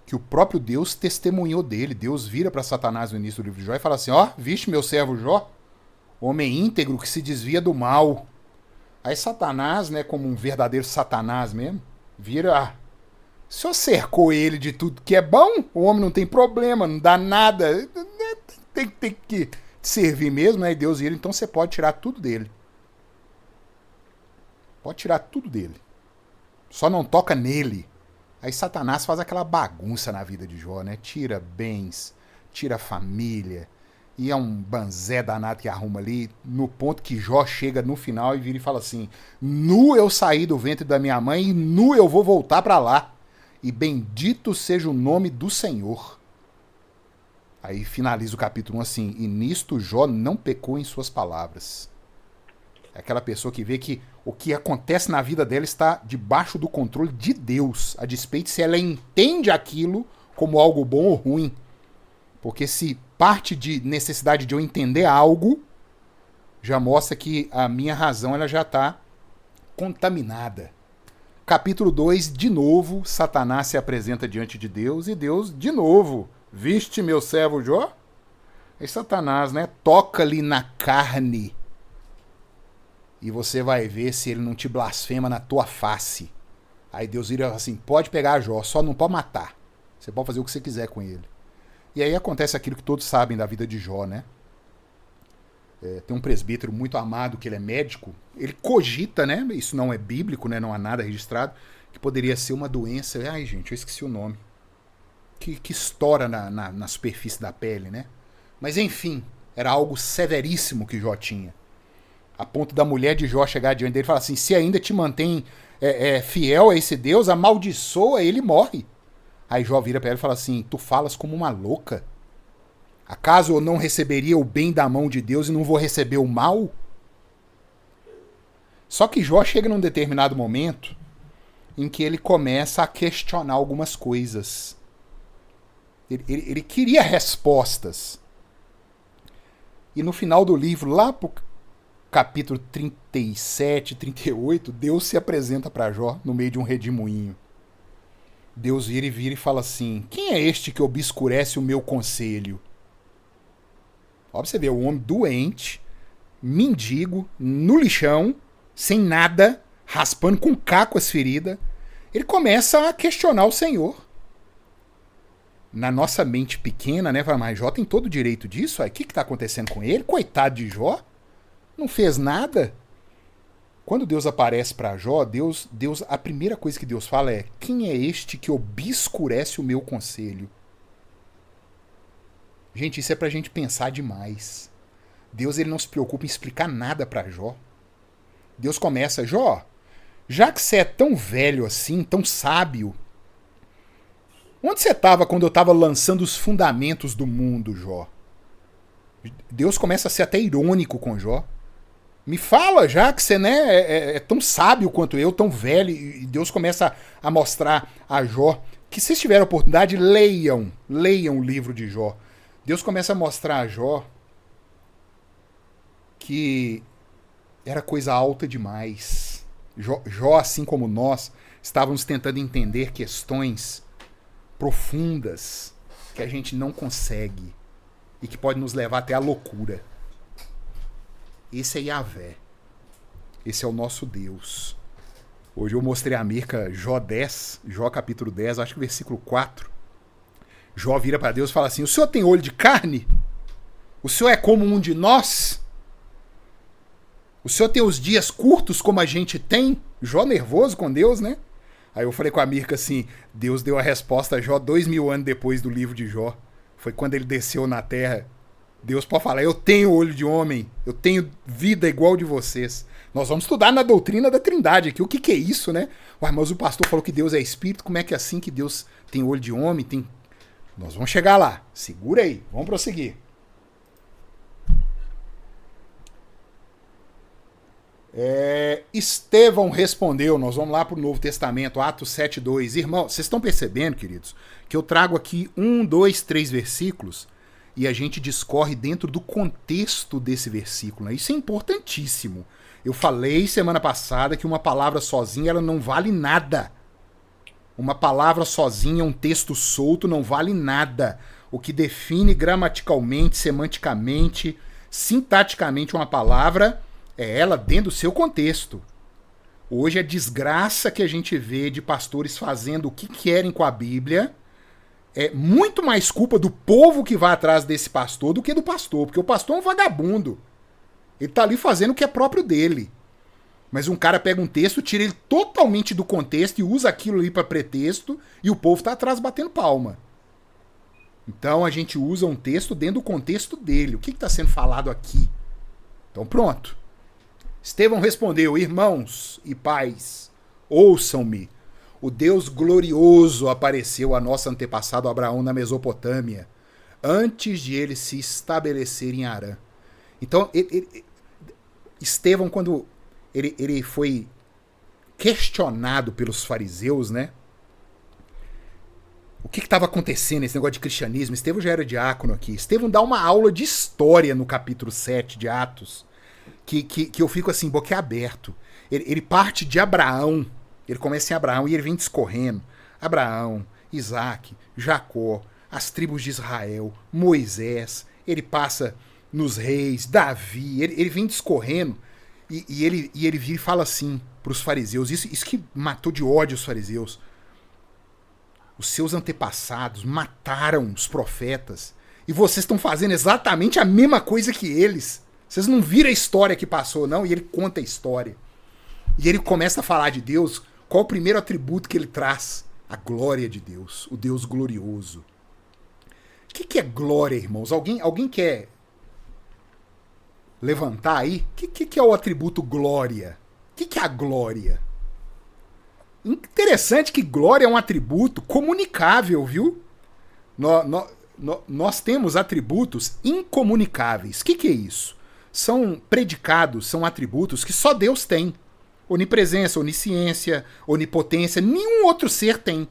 que o próprio Deus testemunhou dele. Deus vira para Satanás no início do livro de Jó e fala assim, ó, viste meu servo Jó? Homem íntegro que se desvia do mal. Aí Satanás, né, como um verdadeiro Satanás mesmo, vira... O senhor cercou ele de tudo que é bom, o homem não tem problema, não dá nada, tem que te servir mesmo, né? E Deus vira, então você pode tirar tudo dele. Pode tirar tudo dele. Só não toca nele. Aí Satanás faz aquela bagunça na vida de Jó, né? Tira bens, tira família. E é um banzé danado que arruma ali, no ponto que Jó chega no final e vira e fala assim, nu eu saí do ventre da minha mãe e nu eu vou voltar para lá. E bendito seja o nome do Senhor. Aí finaliza o capítulo 1 assim, e nisto Jó não pecou em suas palavras. É aquela pessoa que vê que o que acontece na vida dela está debaixo do controle de Deus, a despeito se ela entende aquilo como algo bom ou ruim. Porque se parte de necessidade de eu entender algo, já mostra que a minha razão ela já está contaminada. Capítulo 2, de novo, Satanás se apresenta diante de Deus e Deus, de novo, viste meu servo Jó? E Satanás, né, toca-lhe na carne e você vai ver se ele não te blasfema na tua face. Aí Deus vira assim, pode pegar Jó, só não pode matar. Você pode fazer o que você quiser com ele. E aí acontece aquilo que todos sabem da vida de Jó, né? Tem um presbítero muito amado que ele é médico, ele cogita, né? Isso não é bíblico, né? Não há nada registrado, que poderia ser uma doença. Ai, gente, eu esqueci o nome. Que estoura na superfície da pele, né? Mas enfim, era algo severíssimo que Jó tinha. A ponto da mulher de Jó chegar diante dele e falar assim: se ainda te mantém fiel a esse Deus, amaldiçoa, ele morre. Aí Jó vira para ela e fala assim: tu falas como uma louca. Acaso eu não receberia o bem da mão de Deus e não vou receber o mal? Só que Jó chega num determinado momento em que ele começa a questionar algumas coisas. Ele queria respostas. E no final do livro, lá pro capítulo 37, 38, Deus se apresenta para Jó no meio de um redemoinho. Deus vira e fala assim: quem é este que obscurece o meu conselho? Ó, você vê, o homem doente, mendigo, no lixão, sem nada, raspando com caco as feridas. Ele começa a questionar o Senhor. Na nossa mente pequena, né? Fala, mas Jó tem todo o direito disso? O que está acontecendo com ele? Coitado de Jó. Não fez nada. Quando Deus aparece para Jó, Deus, a primeira coisa que Deus fala é: quem é este que obscurece o meu conselho? Gente, isso é pra gente pensar demais. Deus ele não se preocupa em explicar nada para Jó. Deus começa: Jó, já que você é tão velho assim, tão sábio, onde você estava quando eu estava lançando os fundamentos do mundo, Jó? Deus começa a ser até irônico com Jó. Me fala, já que você, né, é tão sábio quanto eu, tão velho, e Deus começa a mostrar a Jó que, se tiver oportunidade, leiam o livro de Jó. Deus começa a mostrar a Jó que era coisa alta demais. Jó, assim como nós, estávamos tentando entender questões profundas que a gente não consegue e que pode nos levar até a loucura. Esse é Yahvé. Esse é o nosso Deus. Hoje eu mostrei a Mirka Jó 10, Jó capítulo 10, acho que versículo 4. Jó vira para Deus e fala assim: o senhor tem olho de carne? O senhor é como um de nós? O senhor tem os dias curtos como a gente tem? Jó nervoso com Deus, né? Aí eu falei com a Mirka assim: Deus deu a resposta a Jó 2000 anos depois do livro de Jó. Foi quando ele desceu na terra. Deus pode falar: eu tenho olho de homem, eu tenho vida igual de vocês. Nós vamos estudar na doutrina da Trindade aqui. O que é isso, né? Ué, mas o pastor falou que Deus é espírito. Como é que é assim que Deus tem olho de homem? Nós vamos chegar lá. Segura aí, vamos prosseguir. Estevão respondeu, nós vamos lá para o Novo Testamento, Atos 7:2. Irmão, vocês estão percebendo, queridos, que eu trago aqui 1, 2, 3 versículos e a gente discorre dentro do contexto desse versículo, né? Isso é importantíssimo. Eu falei semana passada que uma palavra sozinha ela não vale nada. Uma palavra sozinha, um texto solto não vale nada. O que define gramaticalmente, semanticamente, sintaticamente uma palavra é ela dentro do seu contexto. Hoje a desgraça que a gente vê de pastores fazendo o que querem com a Bíblia é muito mais culpa do povo que vai atrás desse pastor do que do pastor, porque o pastor é um vagabundo. Ele tá ali fazendo o que é próprio dele. Mas um cara pega um texto, tira ele totalmente do contexto e usa aquilo ali para pretexto e o povo tá atrás batendo palma. Então a gente usa um texto dentro do contexto dele. O que está sendo falado aqui? Então pronto. Estevão respondeu: irmãos e pais, ouçam-me. O Deus glorioso apareceu a nosso antepassado Abraão na Mesopotâmia, antes de ele se estabelecer em Harã. Então, Estevão, quando ele foi questionado pelos fariseus, né? O que estava acontecendo nesse negócio de cristianismo? Estevão já era diácono aqui. Estevão dá uma aula de história no capítulo 7 de Atos, que eu fico assim, boquiaberto. Ele parte de Abraão, ele começa em Abraão e ele vem discorrendo. Abraão, Isaac, Jacó, as tribos de Israel, Moisés, ele passa nos reis, Davi, ele vem discorrendo e ele vira e fala assim para os fariseus, isso que matou de ódio os fariseus. Os seus antepassados mataram os profetas e vocês estão fazendo exatamente a mesma coisa que eles. Vocês não viram a história que passou, não? E ele conta a história. E ele começa a falar de Deus. Qual o primeiro atributo que ele traz? A glória de Deus, o Deus glorioso. O que é glória, irmãos? Alguém quer levantar aí? O que é o atributo glória? O que é a glória? Interessante que glória é um atributo comunicável, viu? Nós temos atributos incomunicáveis. O que é isso? São predicados, são atributos que só Deus tem. Onipresença, onisciência, onipotência, nenhum outro ser tem.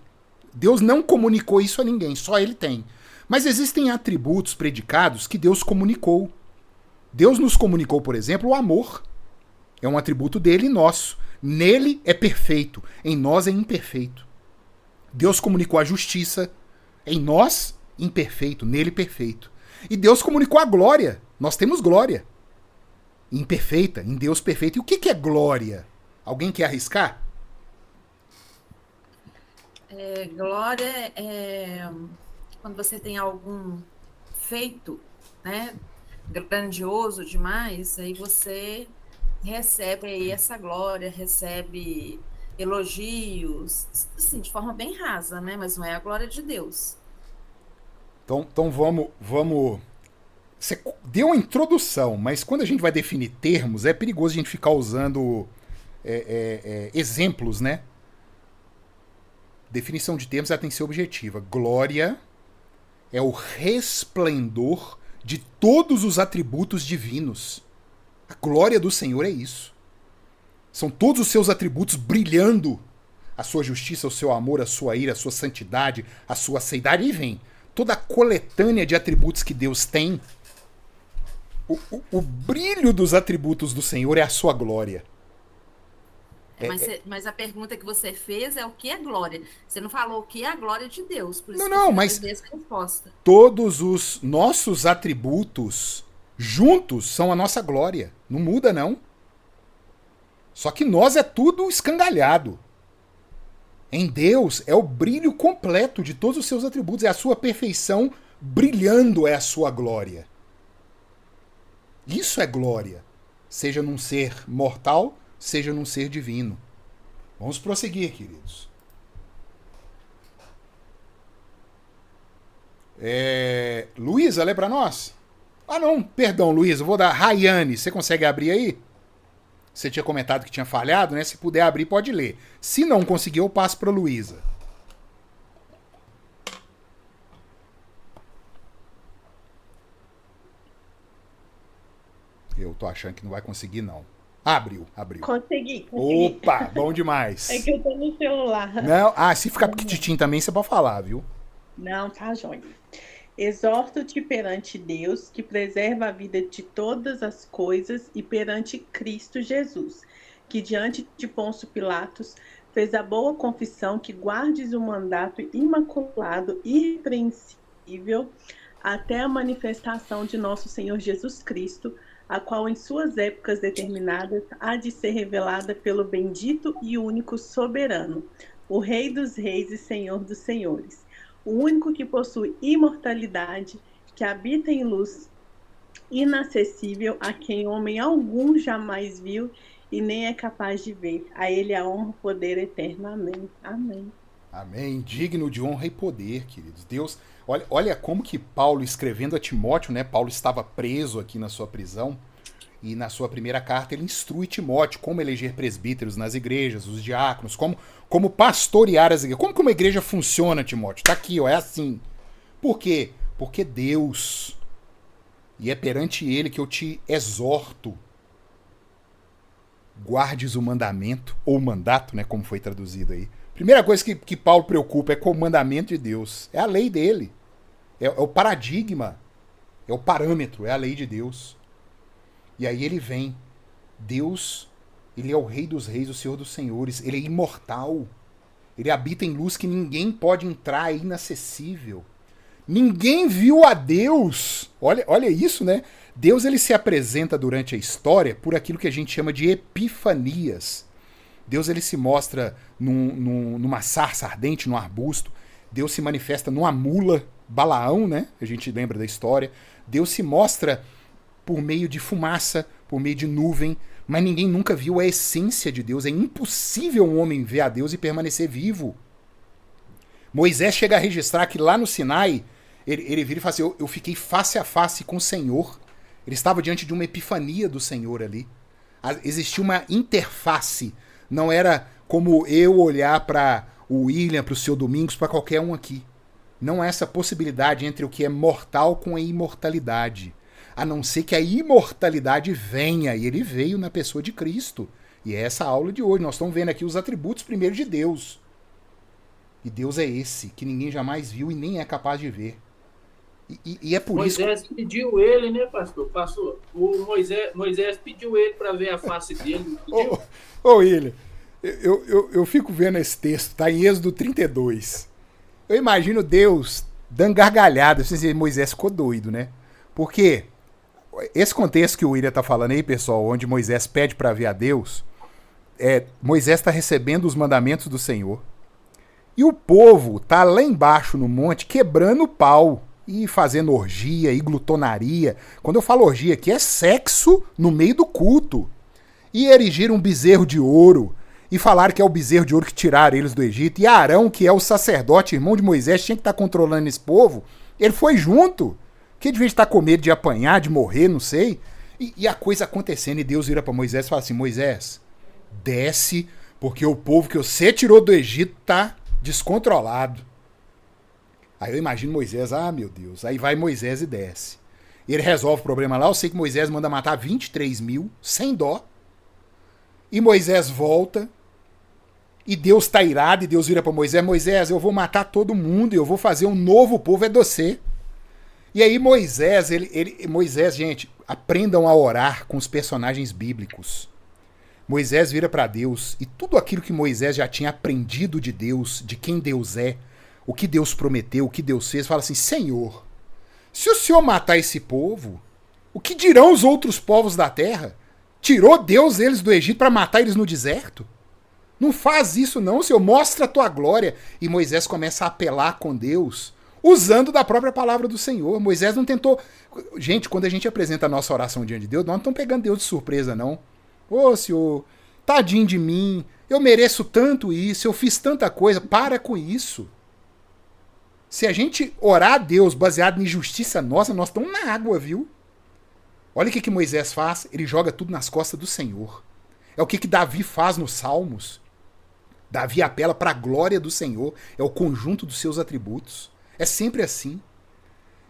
Deus não comunicou isso a ninguém, só ele tem. Mas existem atributos predicados que Deus comunicou. Deus nos comunicou, por exemplo, o amor. É um atributo dele e nosso. Nele é perfeito, em nós é imperfeito. Deus comunicou a justiça, em nós imperfeito, nele perfeito. E Deus comunicou a glória, nós temos glória. Imperfeita, em Deus perfeito. E o que é glória? Alguém quer arriscar? Glória é quando você tem algum feito, né, grandioso demais, aí você recebe aí essa glória, recebe elogios, assim, de forma bem rasa, né? Mas não é a glória de Deus. Então vamos... Você deu uma introdução, mas quando a gente vai definir termos, é perigoso a gente ficar usando exemplos, né? Definição de termos ela tem que ser objetiva. Glória é o resplendor de todos os atributos divinos. A glória do Senhor é isso. São todos os seus atributos brilhando. A sua justiça, o seu amor, a sua ira, a sua santidade, a sua seidade. E vem toda a coletânea de atributos que Deus tem. O brilho dos atributos do Senhor é a sua glória. Mas a pergunta que você fez é o que é glória. Você não falou o que é a glória de Deus. Por isso mas essa resposta. Todos os nossos atributos juntos são a nossa glória. Não muda, não. Só que nós é tudo escangalhado. Em Deus é o brilho completo de todos os seus atributos, é a sua perfeição brilhando, é a sua glória. Isso é glória, seja num ser mortal, seja num ser divino. Vamos prosseguir, queridos. Luísa, lê para nós? Ah, não, perdão, Luísa, eu vou dar. Rayane, você consegue abrir aí? Você tinha comentado que tinha falhado, né? Se puder abrir, pode ler. Se não conseguir, eu passo para Luísa. Eu tô achando que não vai conseguir, não. Abriu. Consegui. Opa, bom demais. É que eu tô no celular. Não, se ficar pequitinho também, você pode falar, viu? Não, tá joia. Exorto-te perante Deus, que preserva a vida de todas as coisas, e perante Cristo Jesus, que diante de Pôncio Pilatos fez a boa confissão, que guardes o mandato imaculado, irrepreensível, até a manifestação de nosso Senhor Jesus Cristo, a qual em suas épocas determinadas há de ser revelada pelo bendito e único soberano, o Rei dos reis e Senhor dos senhores, o único que possui imortalidade, que habita em luz inacessível, a quem homem algum jamais viu e nem é capaz de ver. A ele a honra e poder eterno. Amém. Amém. Amém. Digno de honra e poder, queridos. Deus, olha como que Paulo, escrevendo a Timóteo, né? Paulo estava preso aqui na sua prisão, e na sua primeira carta ele instrui Timóteo como eleger presbíteros nas igrejas, os diáconos, como pastorear as igrejas. Como que uma igreja funciona, Timóteo? Tá aqui, ó, é assim. Por quê? Porque Deus, e é perante Ele que eu te exorto, guardes o mandamento, ou mandato, né, como foi traduzido aí. Primeira coisa que Paulo preocupa é com o mandamento de Deus. É a lei dele. É o paradigma. É o parâmetro. É a lei de Deus. E aí ele vem. Deus, ele é o Rei dos reis, o Senhor dos senhores. Ele é imortal. Ele habita em luz que ninguém pode entrar, é inacessível. Ninguém viu a Deus. Olha isso, né? Deus, ele se apresenta durante a história por aquilo que a gente chama de epifanias. Deus, ele se mostra numa sarça ardente, num arbusto. Deus se manifesta numa mula, Balaão, né? A gente lembra da história. Deus se mostra por meio de fumaça, por meio de nuvem, mas ninguém nunca viu a essência de Deus. É impossível um homem ver a Deus e permanecer vivo. Moisés chega a registrar que lá no Sinai, ele vira e fala assim, eu fiquei face a face com o Senhor. Ele estava diante de uma epifania do Senhor ali. Existia uma interface. Não era como eu olhar para o William, para o seu Domingos, para qualquer um aqui. Não há essa possibilidade entre o que é mortal com a imortalidade. A não ser que a imortalidade venha, e ele veio na pessoa de Cristo. E é essa aula de hoje. Nós estamos vendo aqui os atributos primeiro de Deus. E Deus é esse, que ninguém jamais viu e nem é capaz de ver. E é por isso... Moisés pediu ele, né, pastor? O Moisés pediu ele para ver a face dele. Ô, William, eu fico vendo esse texto, tá em Êxodo 32. Eu imagino Deus dando gargalhada. Moisés ficou doido, né? Porque esse contexto que o William tá falando aí, pessoal, onde Moisés pede para ver a Deus, Moisés está recebendo os mandamentos do Senhor. E o povo tá lá embaixo no monte quebrando o pau e fazendo orgia e glutonaria. Quando eu falo orgia aqui, é sexo no meio do culto. E erigiram um bezerro de ouro. E falaram que é o bezerro de ouro que tiraram eles do Egito. E Arão, que é o sacerdote, irmão de Moisés, tinha que estar controlando esse povo. Ele foi junto. Que devia estar com medo de apanhar, de morrer, não sei. E a coisa acontecendo. E Deus vira para Moisés e fala assim, Moisés, desce, porque o povo que você tirou do Egito tá descontrolado. Aí eu imagino Moisés, meu Deus. Aí vai Moisés e desce. Ele resolve o problema lá. Eu sei que Moisés manda matar 23 mil, sem dó. E Moisés volta. E Deus tá irado. E Deus vira para Moisés, Moisés, eu vou matar todo mundo. E eu vou fazer um novo povo, é você. E aí Moisés, Moisés, gente, aprendam a orar com os personagens bíblicos. Moisés vira para Deus. E tudo aquilo que Moisés já tinha aprendido de Deus, de quem Deus é, o que Deus prometeu, o que Deus fez, fala assim, Senhor, se o Senhor matar esse povo, o que dirão os outros povos da terra? Tirou Deus eles do Egito para matar eles no deserto? Não faz isso não, Senhor. Mostra a tua glória. E Moisés começa a apelar com Deus, usando da própria palavra do Senhor. Moisés não tentou... Gente, quando a gente apresenta a nossa oração diante de Deus, nós não estamos pegando Deus de surpresa, não. Ô, Senhor, tadinho de mim. Eu mereço tanto isso. Eu fiz tanta coisa. Para com isso. Se a gente orar a Deus baseado em justiça nossa, nós estamos na água, viu? Olha o que Moisés faz. Ele joga tudo nas costas do Senhor. É o que Davi faz nos Salmos. Davi apela para a glória do Senhor. É o conjunto dos seus atributos. É sempre assim.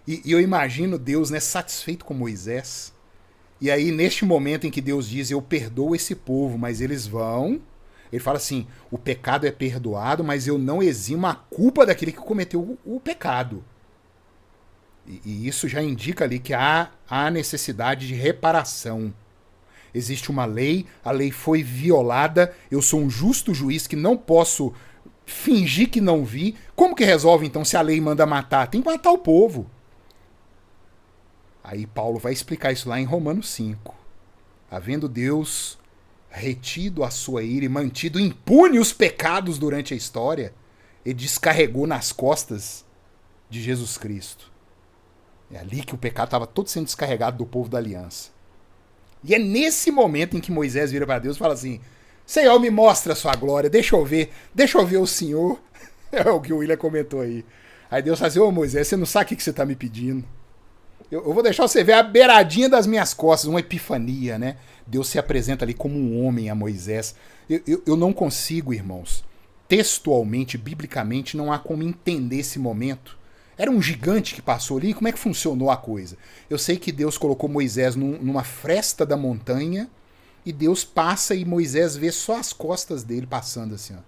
E eu imagino Deus, né, satisfeito com Moisés. E aí, neste momento em que Deus diz, eu perdoo esse povo, mas eles vão... Ele fala assim, o pecado é perdoado, mas eu não eximo a culpa daquele que cometeu o pecado. E isso já indica ali que há necessidade de reparação. Existe uma lei, a lei foi violada, eu sou um justo juiz que não posso fingir que não vi. Como que resolve então se a lei manda matar? Tem que matar o povo. Aí Paulo vai explicar isso lá em Romanos 5. Havendo Deus retido a sua ira e mantido impune os pecados durante a história, ele descarregou nas costas de Jesus Cristo. É ali que o pecado estava todo sendo descarregado do povo da aliança. E é nesse momento em que Moisés vira para Deus e fala assim, Senhor, me mostra a sua glória, deixa eu ver o Senhor. É o que o William comentou aí. Aí Deus fala assim, ô Moisés, você não sabe o que você está me pedindo. Eu vou deixar você ver a beiradinha das minhas costas, uma epifania, né? Deus se apresenta ali como um homem a Moisés. Eu não consigo, irmãos, textualmente, biblicamente, não há como entender esse momento. Era um gigante que passou ali, como é que funcionou a coisa? Eu sei que Deus colocou Moisés numa fresta da montanha, e Deus passa e Moisés vê só as costas dele passando assim, ó.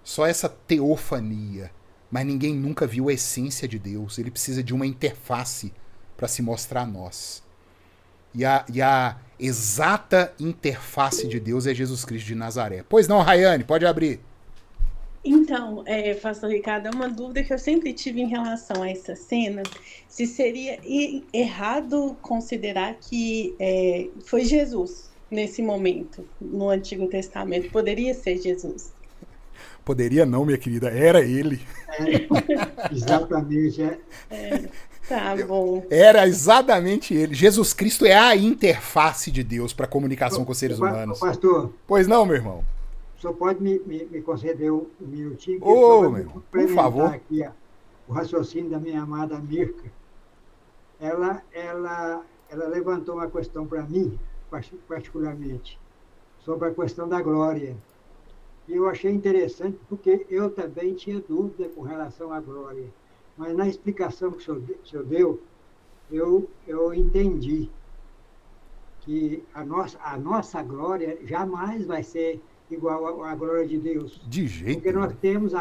Só essa teofania. Mas ninguém nunca viu a essência de Deus. Ele precisa de uma interface para se mostrar a nós. E a exata interface de Deus é Jesus Cristo de Nazaré. Pois não, Rayane, pode abrir. Então, pastor Ricardo, é uma dúvida que eu sempre tive em relação a essa cena, se seria errado considerar que foi Jesus nesse momento, no Antigo Testamento. Poderia ser Jesus. Poderia não, minha querida, era ele. Exatamente. Tá bom. Era exatamente ele. Jesus Cristo é a interface de Deus para a comunicação com os seres humanos. Pastor. Pois não, meu irmão. O senhor pode me conceder um minutinho? Ô, meu irmão, por favor. Aqui o raciocínio da minha amada Mirka. Ela levantou uma questão para mim, particularmente, sobre a questão da glória. E eu achei interessante, porque eu também tinha dúvida com relação à glória. Mas na explicação que o senhor deu, eu entendi que a nossa glória jamais vai ser igual à glória de Deus. De jeito Porque nós nenhum. temos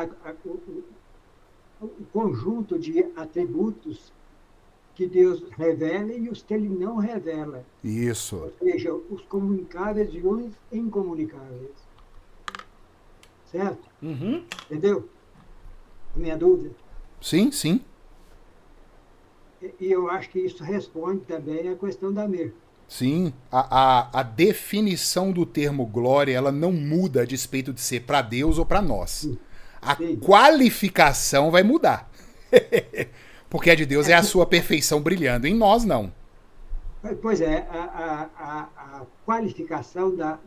o conjunto de atributos que Deus revela e os que Ele não revela. Isso. Ou seja, os comunicáveis e os incomunicáveis. Certo? Uhum. Entendeu? A minha dúvida. Sim, sim. E eu acho que isso responde também à questão da Mirka. Sim. A definição do termo glória, ela não muda a despeito de ser para Deus ou para nós. A Sim. qualificação vai mudar. Porque a de Deus é a sua perfeição brilhando. Em nós, não. Pois é, a qualificação da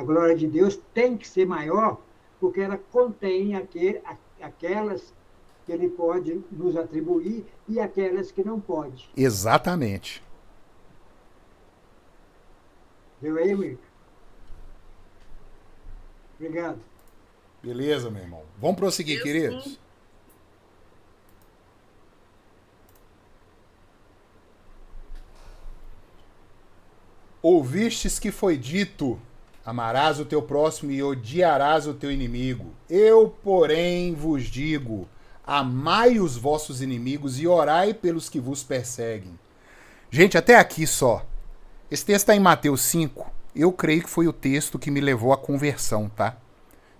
glória de Deus tem que ser maior, porque ela contém aquelas que Ele pode nos atribuir e aquelas que não pode. Exatamente. Viu aí, Mirka? Obrigado. Beleza, meu irmão. Vamos prosseguir, queridos? Sim. Ouvistes que foi dito: amarás o teu próximo e odiarás o teu inimigo. Eu, porém, vos digo: amai os vossos inimigos e orai pelos que vos perseguem. Gente, até aqui só. Esse texto está em Mateus 5. Eu creio que foi o texto que me levou à conversão, tá?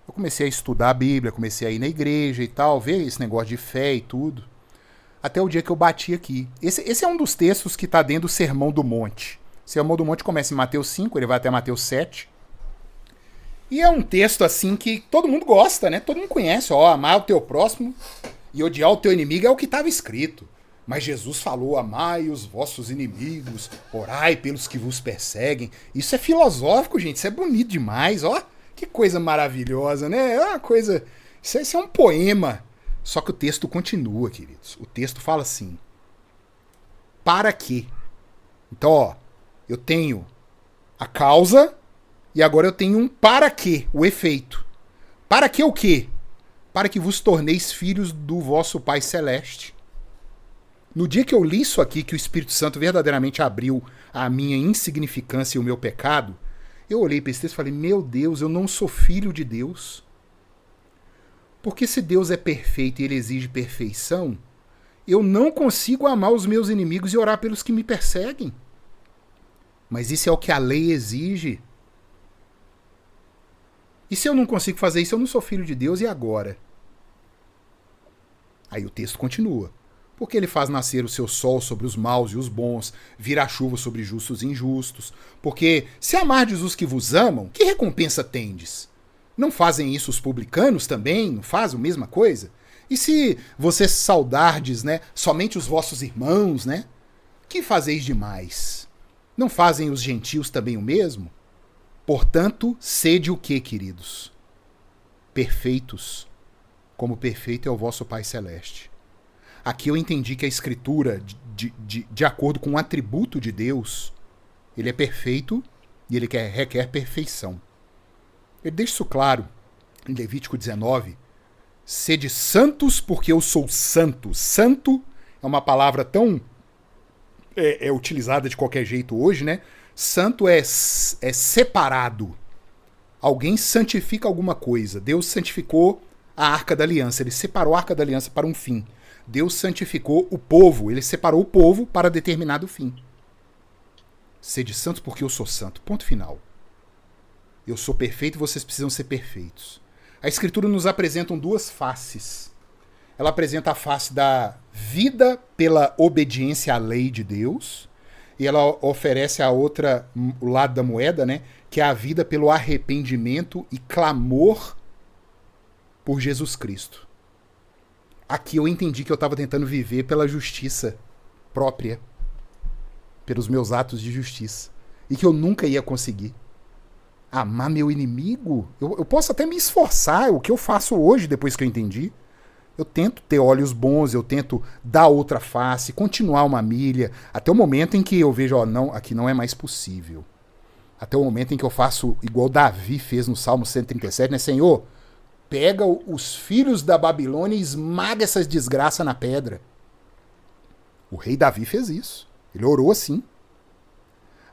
Eu comecei a estudar a Bíblia, comecei a ir na igreja e tal, ver esse negócio de fé e tudo. Até o dia que eu bati aqui. Esse é um dos textos que está dentro do Sermão do Monte. O Sermão do Monte começa em Mateus 5, ele vai até Mateus 7. E é um texto assim que todo mundo gosta, né? Todo mundo conhece, ó, amar o teu próximo e odiar o teu inimigo é o que estava escrito. Mas Jesus falou, amai os vossos inimigos, orai pelos que vos perseguem. Isso é filosófico, gente, isso é bonito demais, ó. Que coisa maravilhosa, né? É uma coisa... Isso é um poema. Só que o texto continua, queridos. O texto fala assim, para quê? Então, ó, eu tenho a causa e agora eu tenho um para quê, o efeito. Para que o quê? Para que vos torneis filhos do vosso Pai Celeste. No dia que eu li isso aqui, que o Espírito Santo verdadeiramente abriu a minha insignificância e o meu pecado, eu olhei para esse texto e falei, meu Deus, eu não sou filho de Deus. Porque se Deus é perfeito e ele exige perfeição, eu não consigo amar os meus inimigos e orar pelos que me perseguem. Mas isso é o que a lei exige. E se eu não consigo fazer isso, eu não sou filho de Deus, e agora? Aí o texto continua. Porque ele faz nascer o seu sol sobre os maus e os bons, vira a chuva sobre justos e injustos. Porque se amardes os que vos amam, que recompensa tendes? Não fazem isso os publicanos também? Não fazem a mesma coisa? E se vocês saudardes, né, somente os vossos irmãos, né? Que fazeis demais? Não fazem os gentios também o mesmo? Portanto, sede o quê, queridos? Perfeitos, como perfeito é o vosso Pai Celeste. Aqui eu entendi que a Escritura, de acordo com o atributo de Deus, ele é perfeito e ele requer perfeição. Ele deixa isso claro em Levítico 19. Sede santos porque eu sou santo. Santo é uma palavra tão utilizada de qualquer jeito hoje, né? Santo é separado. Alguém santifica alguma coisa. Deus santificou a Arca da Aliança. Ele separou a Arca da Aliança para um fim. Deus santificou o povo. Ele separou o povo para determinado fim. Sede santos porque eu sou santo. Ponto final. Eu sou perfeito e vocês precisam ser perfeitos. A Escritura nos apresenta duas faces. Ela apresenta a face da vida pela obediência à lei de Deus, e ela oferece a outra, o lado da moeda, né, que é a vida pelo arrependimento e clamor por Jesus Cristo. Aqui eu entendi que eu estava tentando viver pela justiça própria, pelos meus atos de justiça, e que eu nunca ia conseguir. Amar meu inimigo? Eu posso até me esforçar, o que eu faço hoje, depois que eu entendi. Eu tento ter olhos bons, eu tento dar outra face, continuar uma milha, até o momento em que eu vejo, ó, não, aqui não é mais possível. Até o momento em que eu faço igual Davi fez no Salmo 137, né? Senhor, pega os filhos da Babilônia e esmaga essas desgraças na pedra. O rei Davi fez isso. Ele orou assim.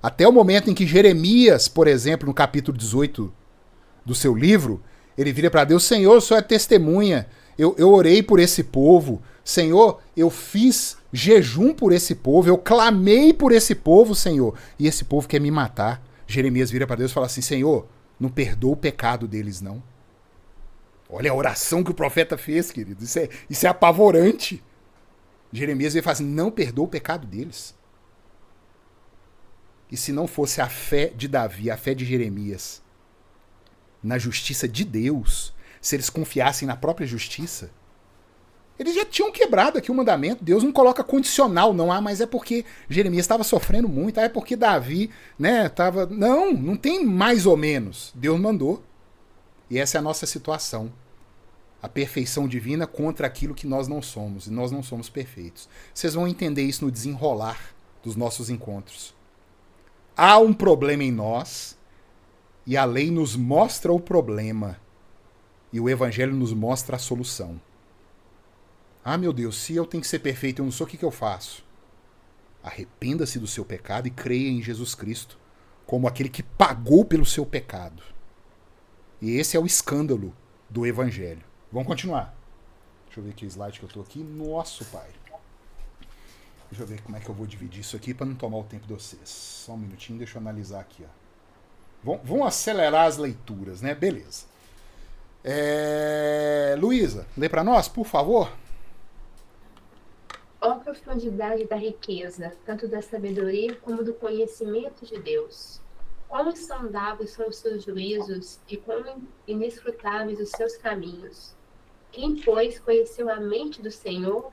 Até o momento em que Jeremias, por exemplo, no capítulo 18 do seu livro, ele vira para Deus, Senhor, o Senhor é testemunha, eu orei por esse povo, Senhor, eu fiz jejum por esse povo, eu clamei por esse povo, Senhor, e esse povo quer me matar. Jeremias vira para Deus e fala assim, Senhor, não perdoa o pecado deles, não. Olha a oração que o profeta fez, querido, isso é apavorante. Jeremias vira e fala assim, não perdoa o pecado deles. E se não fosse a fé de Davi, a fé de Jeremias, na justiça de Deus, se eles confiassem na própria justiça, eles já tinham quebrado aqui o mandamento. Deus não coloca condicional, não. Mas é porque Jeremias estava sofrendo muito, é porque Davi, né, estava... Não tem mais ou menos. Deus mandou. E essa é a nossa situação. A perfeição divina contra aquilo que nós não somos. E nós não somos perfeitos. Vocês vão entender isso no desenrolar dos nossos encontros. Há um problema em nós e a lei nos mostra o problema e o evangelho nos mostra a solução. Ah, meu Deus, se eu tenho que ser perfeito, eu não sou, o que eu faço? Arrependa-se do seu pecado e creia em Jesus Cristo como aquele que pagou pelo seu pecado. E esse é o escândalo do evangelho. Vamos continuar. Deixa eu ver que slide que eu estou aqui. Nosso Pai. Deixa eu ver como é que eu vou dividir isso aqui para não tomar o tempo de vocês. Só um minutinho, deixa eu analisar aqui. Ó. Vamos acelerar as leituras, né? Beleza. Luísa, lê para nós, por favor. Ó profundidade da riqueza, tanto da sabedoria como do conhecimento de Deus. Quão insondáveis são os seus juízos e quão inescrutáveis os seus caminhos. Quem, pois, conheceu a mente do Senhor?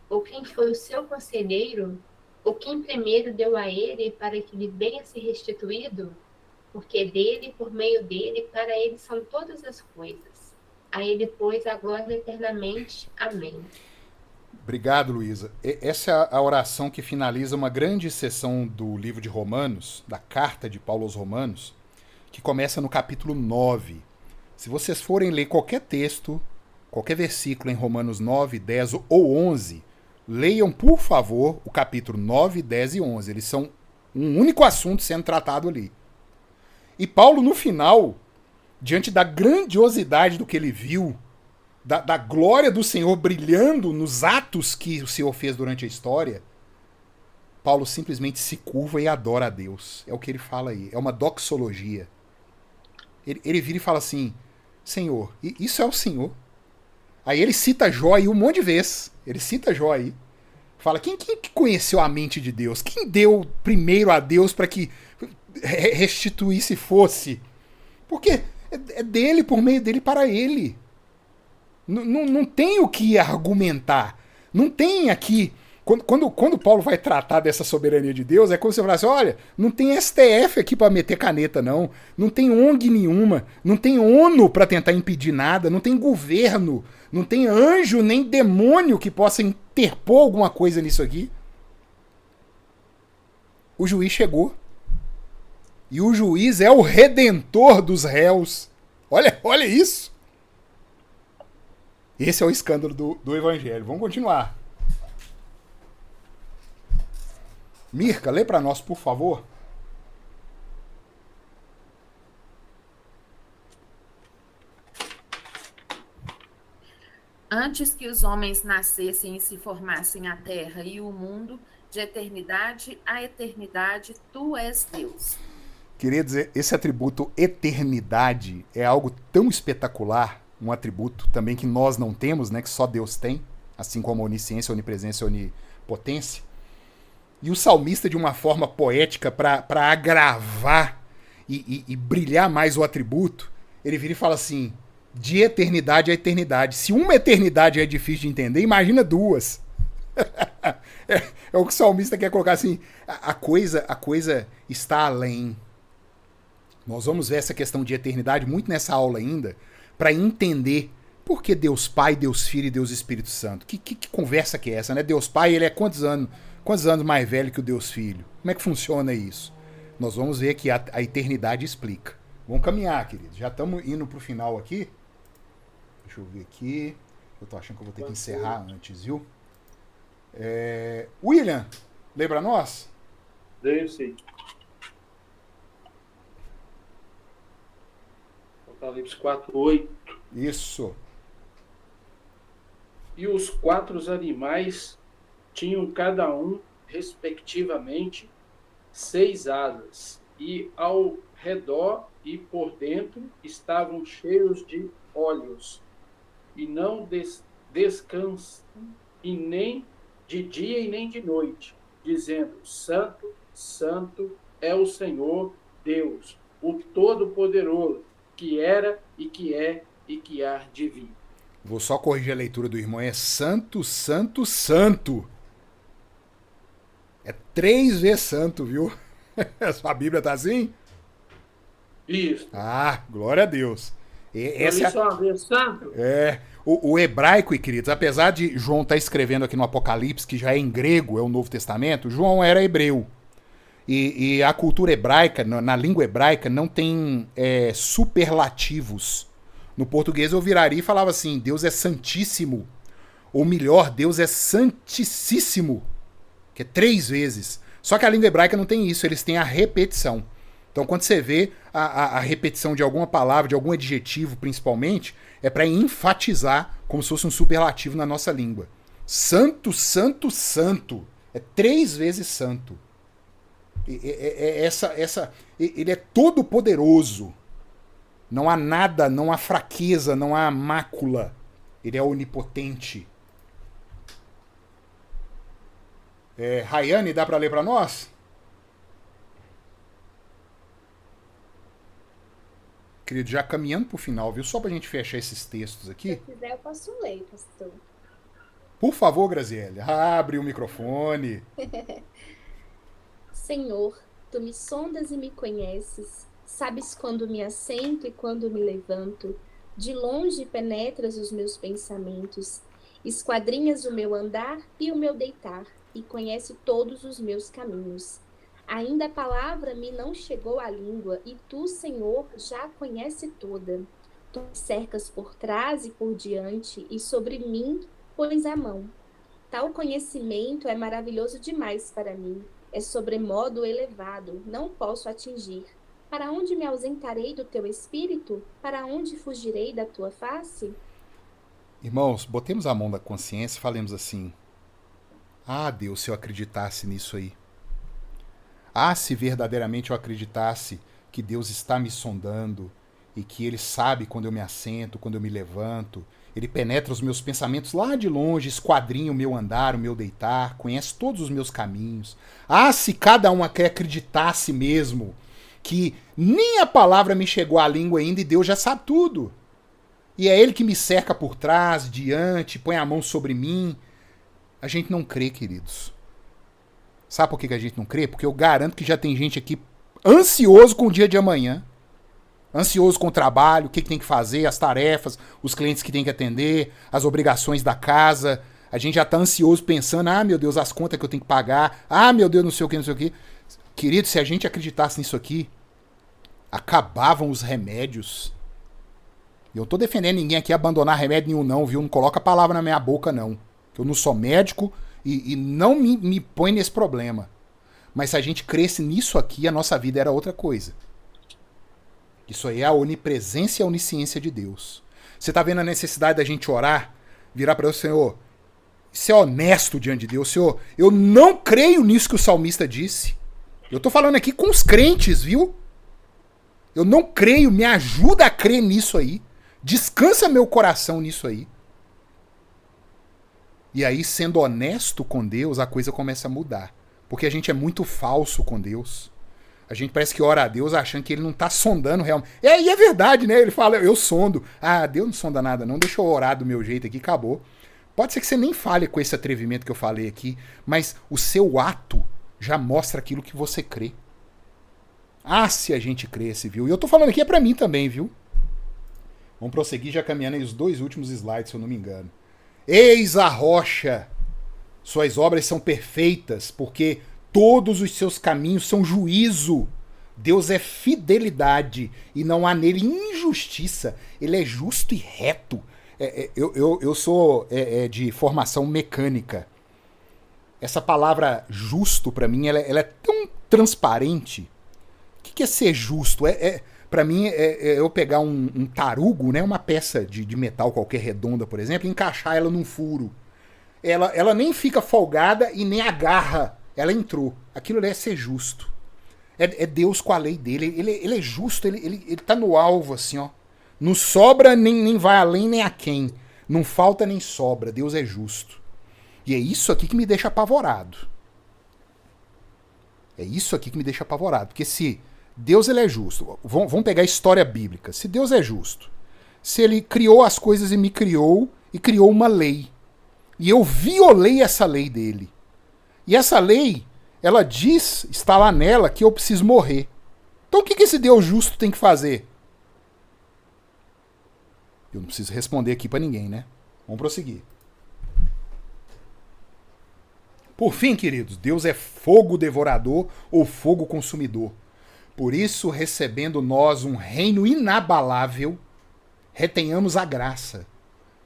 Ou quem foi o seu conselheiro? Ou quem primeiro deu a ele para que lhe venha ser restituído? Porque dele, por meio dele, para ele são todas as coisas. A ele, pois, a glória eternamente. Amém. Obrigado, Luísa. Essa é a oração que finaliza uma grande sessão do livro de Romanos, da carta de Paulo aos Romanos, que começa no capítulo 9. Se vocês forem ler qualquer texto, qualquer versículo em Romanos 9, 10 ou 11, leiam, por favor, o capítulo 9, 10 e 11. Eles são um único assunto sendo tratado ali. E Paulo, no final, diante da grandiosidade do que ele viu, da glória do Senhor brilhando nos atos que o Senhor fez durante a história, Paulo simplesmente se curva e adora a Deus. É o que ele fala aí. É uma doxologia. Ele vira e fala assim, Senhor, isso é o Senhor. Aí ele cita Jó aí um monte de vezes. Ele cita Jó aí. Fala, quem conheceu a mente de Deus? Quem deu primeiro a Deus para que restituísse fosse? Porque é dele, por meio dele, para ele. Não tem o que argumentar. Não tem aqui... Quando Paulo vai tratar dessa soberania de Deus, é como se eu falasse, olha, não tem STF aqui para meter caneta, não. Não tem ONG nenhuma. Não tem ONU para tentar impedir nada. Não tem governo. Não tem anjo nem demônio que possa interpor alguma coisa nisso aqui. O juiz chegou. E o juiz é o redentor dos réus. Olha isso. Esse é o escândalo do evangelho. Vamos continuar. Mirka, lê para nós, por favor. Antes que os homens nascessem e se formassem a terra e o mundo, de eternidade a eternidade, tu és Deus. Queria dizer, esse atributo eternidade é algo tão espetacular, um atributo também que nós não temos, né, que só Deus tem, assim como a onisciência, a onipresença e a onipotência. E o salmista, de uma forma poética, para agravar e brilhar mais o atributo, ele vira e fala assim, de eternidade a eternidade. Se uma eternidade é difícil de entender, imagina duas. É o que o salmista quer colocar assim, a coisa está além. Nós vamos ver essa questão de eternidade muito nessa aula ainda, para entender por que Deus Pai, Deus Filho e Deus Espírito Santo. Que conversa que é essa, né? Deus Pai, ele é quantos anos mais velho que o Deus Filho? Como é que funciona isso? Nós vamos ver que a eternidade explica. Vamos caminhar, queridos. Já estamos indo para o final aqui. Deixa eu ver aqui. Eu tô achando que eu vou ter que encerrar antes, viu? William, lembra nós? Leio sim. Apocalipse 4:8. Isso. E os 4 animais tinham cada um, respectivamente, 6 asas, e ao redor e por dentro estavam cheios de olhos, e não descansam, e nem de dia e nem de noite, dizendo, Santo, Santo é o Senhor Deus, o Todo-Poderoso, que era e que é e que há de vir. Vou só corrigir a leitura do irmão. É santo, santo, santo. É 3 vezes santo, viu? A sua Bíblia tá assim? Isso. Ah, glória a Deus. Essa só uma vez santo? O hebraico, queridos, apesar de João estar escrevendo aqui no Apocalipse, que já é em grego, é o Novo Testamento, João era hebreu. E a cultura hebraica, na língua hebraica, não tem superlativos. No português eu viraria e falava assim, Deus é santíssimo. Ou melhor, Deus é santíssimo. Que é 3 vezes. Só que a língua hebraica não tem isso, eles têm a repetição. Então quando você vê a repetição de alguma palavra, de algum adjetivo principalmente, é para enfatizar como se fosse um superlativo na nossa língua. Santo, santo, santo. É 3 vezes santo. Ele é todo poderoso. Não há nada, não há fraqueza, não há mácula. Ele é onipotente. Rayane, dá para ler para nós? Querido, já caminhando pro final, viu? Só pra gente fechar esses textos Se aqui. quiser, eu posso ler, pastor. Por favor, Graziele, abre o microfone. Senhor, tu me sondas e me conheces, sabes quando me assento e quando me levanto. De longe penetras os meus pensamentos, esquadrinhas o meu andar e o meu deitar, e conhece todos os meus caminhos. Ainda a palavra me não chegou à língua, e tu, Senhor, já a conhece toda. Tu me cercas por trás e por diante, e sobre mim pões a mão. Tal conhecimento é maravilhoso demais para mim. É sobremodo elevado, não posso atingir. Para onde me ausentarei do teu espírito? Para onde fugirei da tua face? Irmãos, botemos a mão na consciência e falemos assim: ah, Deus, se eu acreditasse nisso aí. Ah, se verdadeiramente eu acreditasse que Deus está me sondando e que Ele sabe quando eu me assento, quando eu me levanto. Ele penetra os meus pensamentos lá de longe, esquadrinha o meu andar, o meu deitar, conhece todos os meus caminhos. Ah, se cada um aqui acreditasse mesmo que nem a palavra me chegou à língua ainda e Deus já sabe tudo. E é Ele que me cerca por trás, diante, põe a mão sobre mim. A gente não crê, queridos. Sabe por que a gente não crê? Porque eu garanto que já tem gente aqui ansioso com o dia de amanhã. Ansioso com o trabalho, o que tem que fazer, as tarefas, os clientes que tem que atender, as obrigações da casa. A gente já tá ansioso pensando, ah, meu Deus, as contas que eu tenho que pagar. Ah, meu Deus, não sei o que, não sei o que. Querido, se a gente acreditasse nisso aqui, acabavam os remédios. Eu tô defendendo ninguém aqui abandonar remédio nenhum não, viu? Não coloca a palavra na minha boca não. Eu não sou médico e não me põe nesse problema. Mas se a gente cresce nisso aqui, a nossa vida era outra coisa. Isso aí é a onipresença e a onisciência de Deus. Você tá vendo a necessidade da gente orar? Virar para Deus, Senhor, ser honesto diante de Deus. Senhor, eu não creio nisso que o salmista disse. Eu tô falando aqui com os crentes, viu? Eu não creio, me ajuda a crer nisso aí. Descansa meu coração nisso aí. E aí, sendo honesto com Deus, a coisa começa a mudar. Porque a gente é muito falso com Deus. A gente parece que ora a Deus achando que ele não tá sondando realmente. E é verdade, né? Ele fala, eu sondo. Ah, Deus não sonda nada não, deixa eu orar do meu jeito aqui, acabou. Pode ser que você nem fale com esse atrevimento que eu falei aqui, mas o seu ato já mostra aquilo que você crê. Ah, se a gente cresce, viu? E eu tô falando aqui é pra mim também, viu? Vamos prosseguir já caminhando aí os 2 últimos slides, se eu não me engano. Eis a rocha, suas obras são perfeitas, porque todos os seus caminhos são juízo. Deus é fidelidade e não há nele injustiça. Ele é justo e reto. Eu sou de formação mecânica. Essa palavra justo, para mim, ela é tão transparente. O que é ser justo? Para mim, eu pegar um tarugo, né, uma peça de metal qualquer redonda, por exemplo, e encaixar ela num furo. Ela nem fica folgada e nem agarra. Ela entrou. Aquilo ali é ser justo. É Deus com a lei dele. Ele é justo, ele tá no alvo, assim, ó. Não sobra, nem vai além, nem aquém. Não falta, nem sobra. Deus é justo. E é isso aqui que me deixa apavorado. É isso aqui que me deixa apavorado. Porque se Deus ele é justo, vamos pegar a história bíblica. Se Deus é justo, se ele criou as coisas e me criou, e criou uma lei, e eu violei essa lei dele, e essa lei, ela diz, está lá nela, que eu preciso morrer. Então o que esse Deus justo tem que fazer? Eu não preciso responder aqui para ninguém, né? Vamos prosseguir. Por fim, queridos, Deus é fogo devorador ou fogo consumidor. Por isso, recebendo nós um reino inabalável, retenhamos a graça,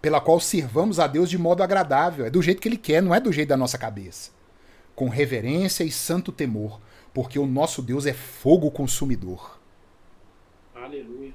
pela qual sirvamos a Deus de modo agradável. É do jeito que Ele quer, não é do jeito da nossa cabeça. Com reverência e santo temor, porque o nosso Deus é fogo consumidor. Aleluia.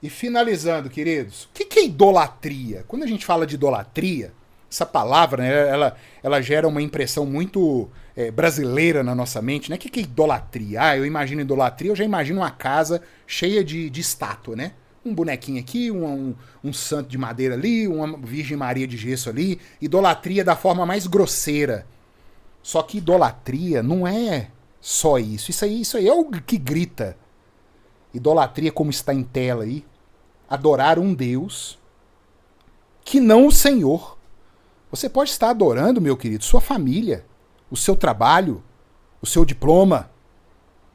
E finalizando, queridos, o que é idolatria? Quando a gente fala de idolatria, essa palavra, né, ela gera uma impressão muito brasileira na nossa mente, né? O que é idolatria? Ah, eu imagino idolatria, eu já imagino uma casa cheia de estátua, né? Um bonequinho aqui, um santo de madeira ali, uma Virgem Maria de gesso ali. Idolatria da forma mais grosseira. Só que idolatria não é só isso. Isso aí é o que grita. Idolatria, como está em tela aí, adorar um Deus que não o Senhor. Você pode estar adorando, meu querido, sua família, o seu trabalho, o seu diploma,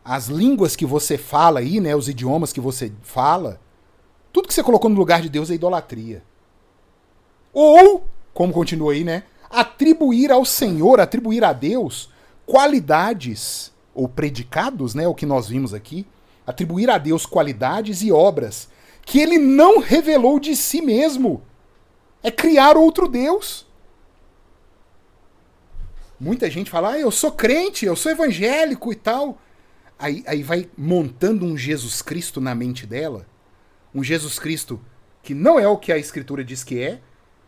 as línguas que você fala aí, né, os idiomas que você fala. Tudo que você colocou no lugar de Deus é idolatria. Ou, como continua aí, né, atribuir ao Senhor, atribuir a Deus qualidades ou predicados, né, o que nós vimos aqui, atribuir a Deus qualidades e obras que ele não revelou de si mesmo. É criar outro Deus. Muita gente fala, eu sou crente, eu sou evangélico e tal. Aí vai montando um Jesus Cristo na mente dela. Um Jesus Cristo que não é o que a Escritura diz que é.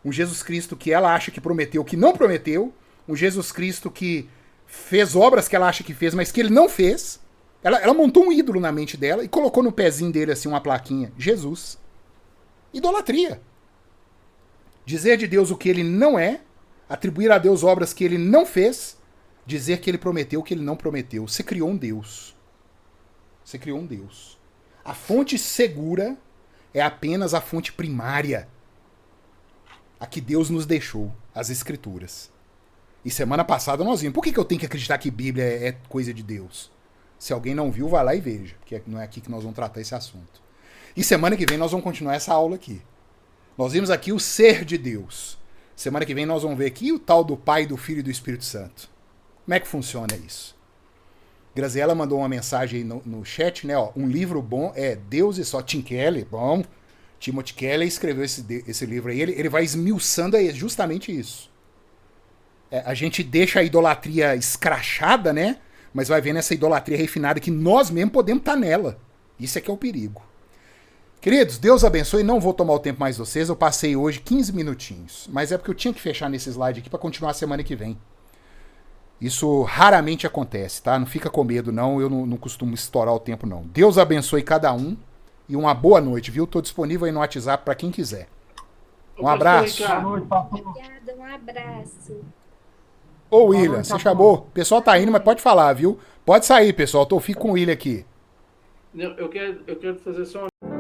Um Jesus Cristo que ela acha que prometeu, que não prometeu. Um Jesus Cristo que fez obras que ela acha que fez, mas que ele não fez. Ela montou um ídolo na mente dela e colocou no pezinho dele assim uma plaquinha. Jesus. Idolatria. Dizer de Deus o que ele não é, atribuir a Deus obras que ele não fez, dizer que ele prometeu o que ele não prometeu. Você criou um Deus. Você criou um Deus. A fonte segura é apenas a fonte primária. A que Deus nos deixou, as Escrituras. E semana passada nós vimos. Por que eu tenho que acreditar que Bíblia é coisa de Deus? Se alguém não viu, vai lá e veja. Porque não é aqui que nós vamos tratar esse assunto. E semana que vem nós vamos continuar essa aula aqui. Nós vimos aqui o ser de Deus. Semana que vem nós vamos ver aqui o tal do Pai, do Filho e do Espírito Santo. Como é que funciona isso? Graziela mandou uma mensagem aí no chat, né? Ó, um livro bom é Deus e só. Tim Keller, bom. Timothy Keller escreveu esse livro aí. Ele vai esmiuçando justamente isso. A gente deixa a idolatria escrachada, né? Mas vai vendo essa idolatria refinada que nós mesmos podemos estar nela. Isso é que é o perigo. Queridos, Deus abençoe. Não vou tomar o tempo mais de vocês. Eu passei hoje 15 minutinhos. Mas é porque eu tinha que fechar nesse slide aqui para continuar a semana que vem. Isso raramente acontece, tá? Não fica com medo, não. Eu não costumo estourar o tempo, não. Deus abençoe cada um. E uma boa noite, viu? Tô disponível aí no WhatsApp para quem quiser. Um abraço. Obrigada, um abraço. Ô, William, você chamou? O pessoal tá indo, mas pode falar, viu? Pode sair, pessoal. Fico com o William aqui. Não, eu quero fazer só uma...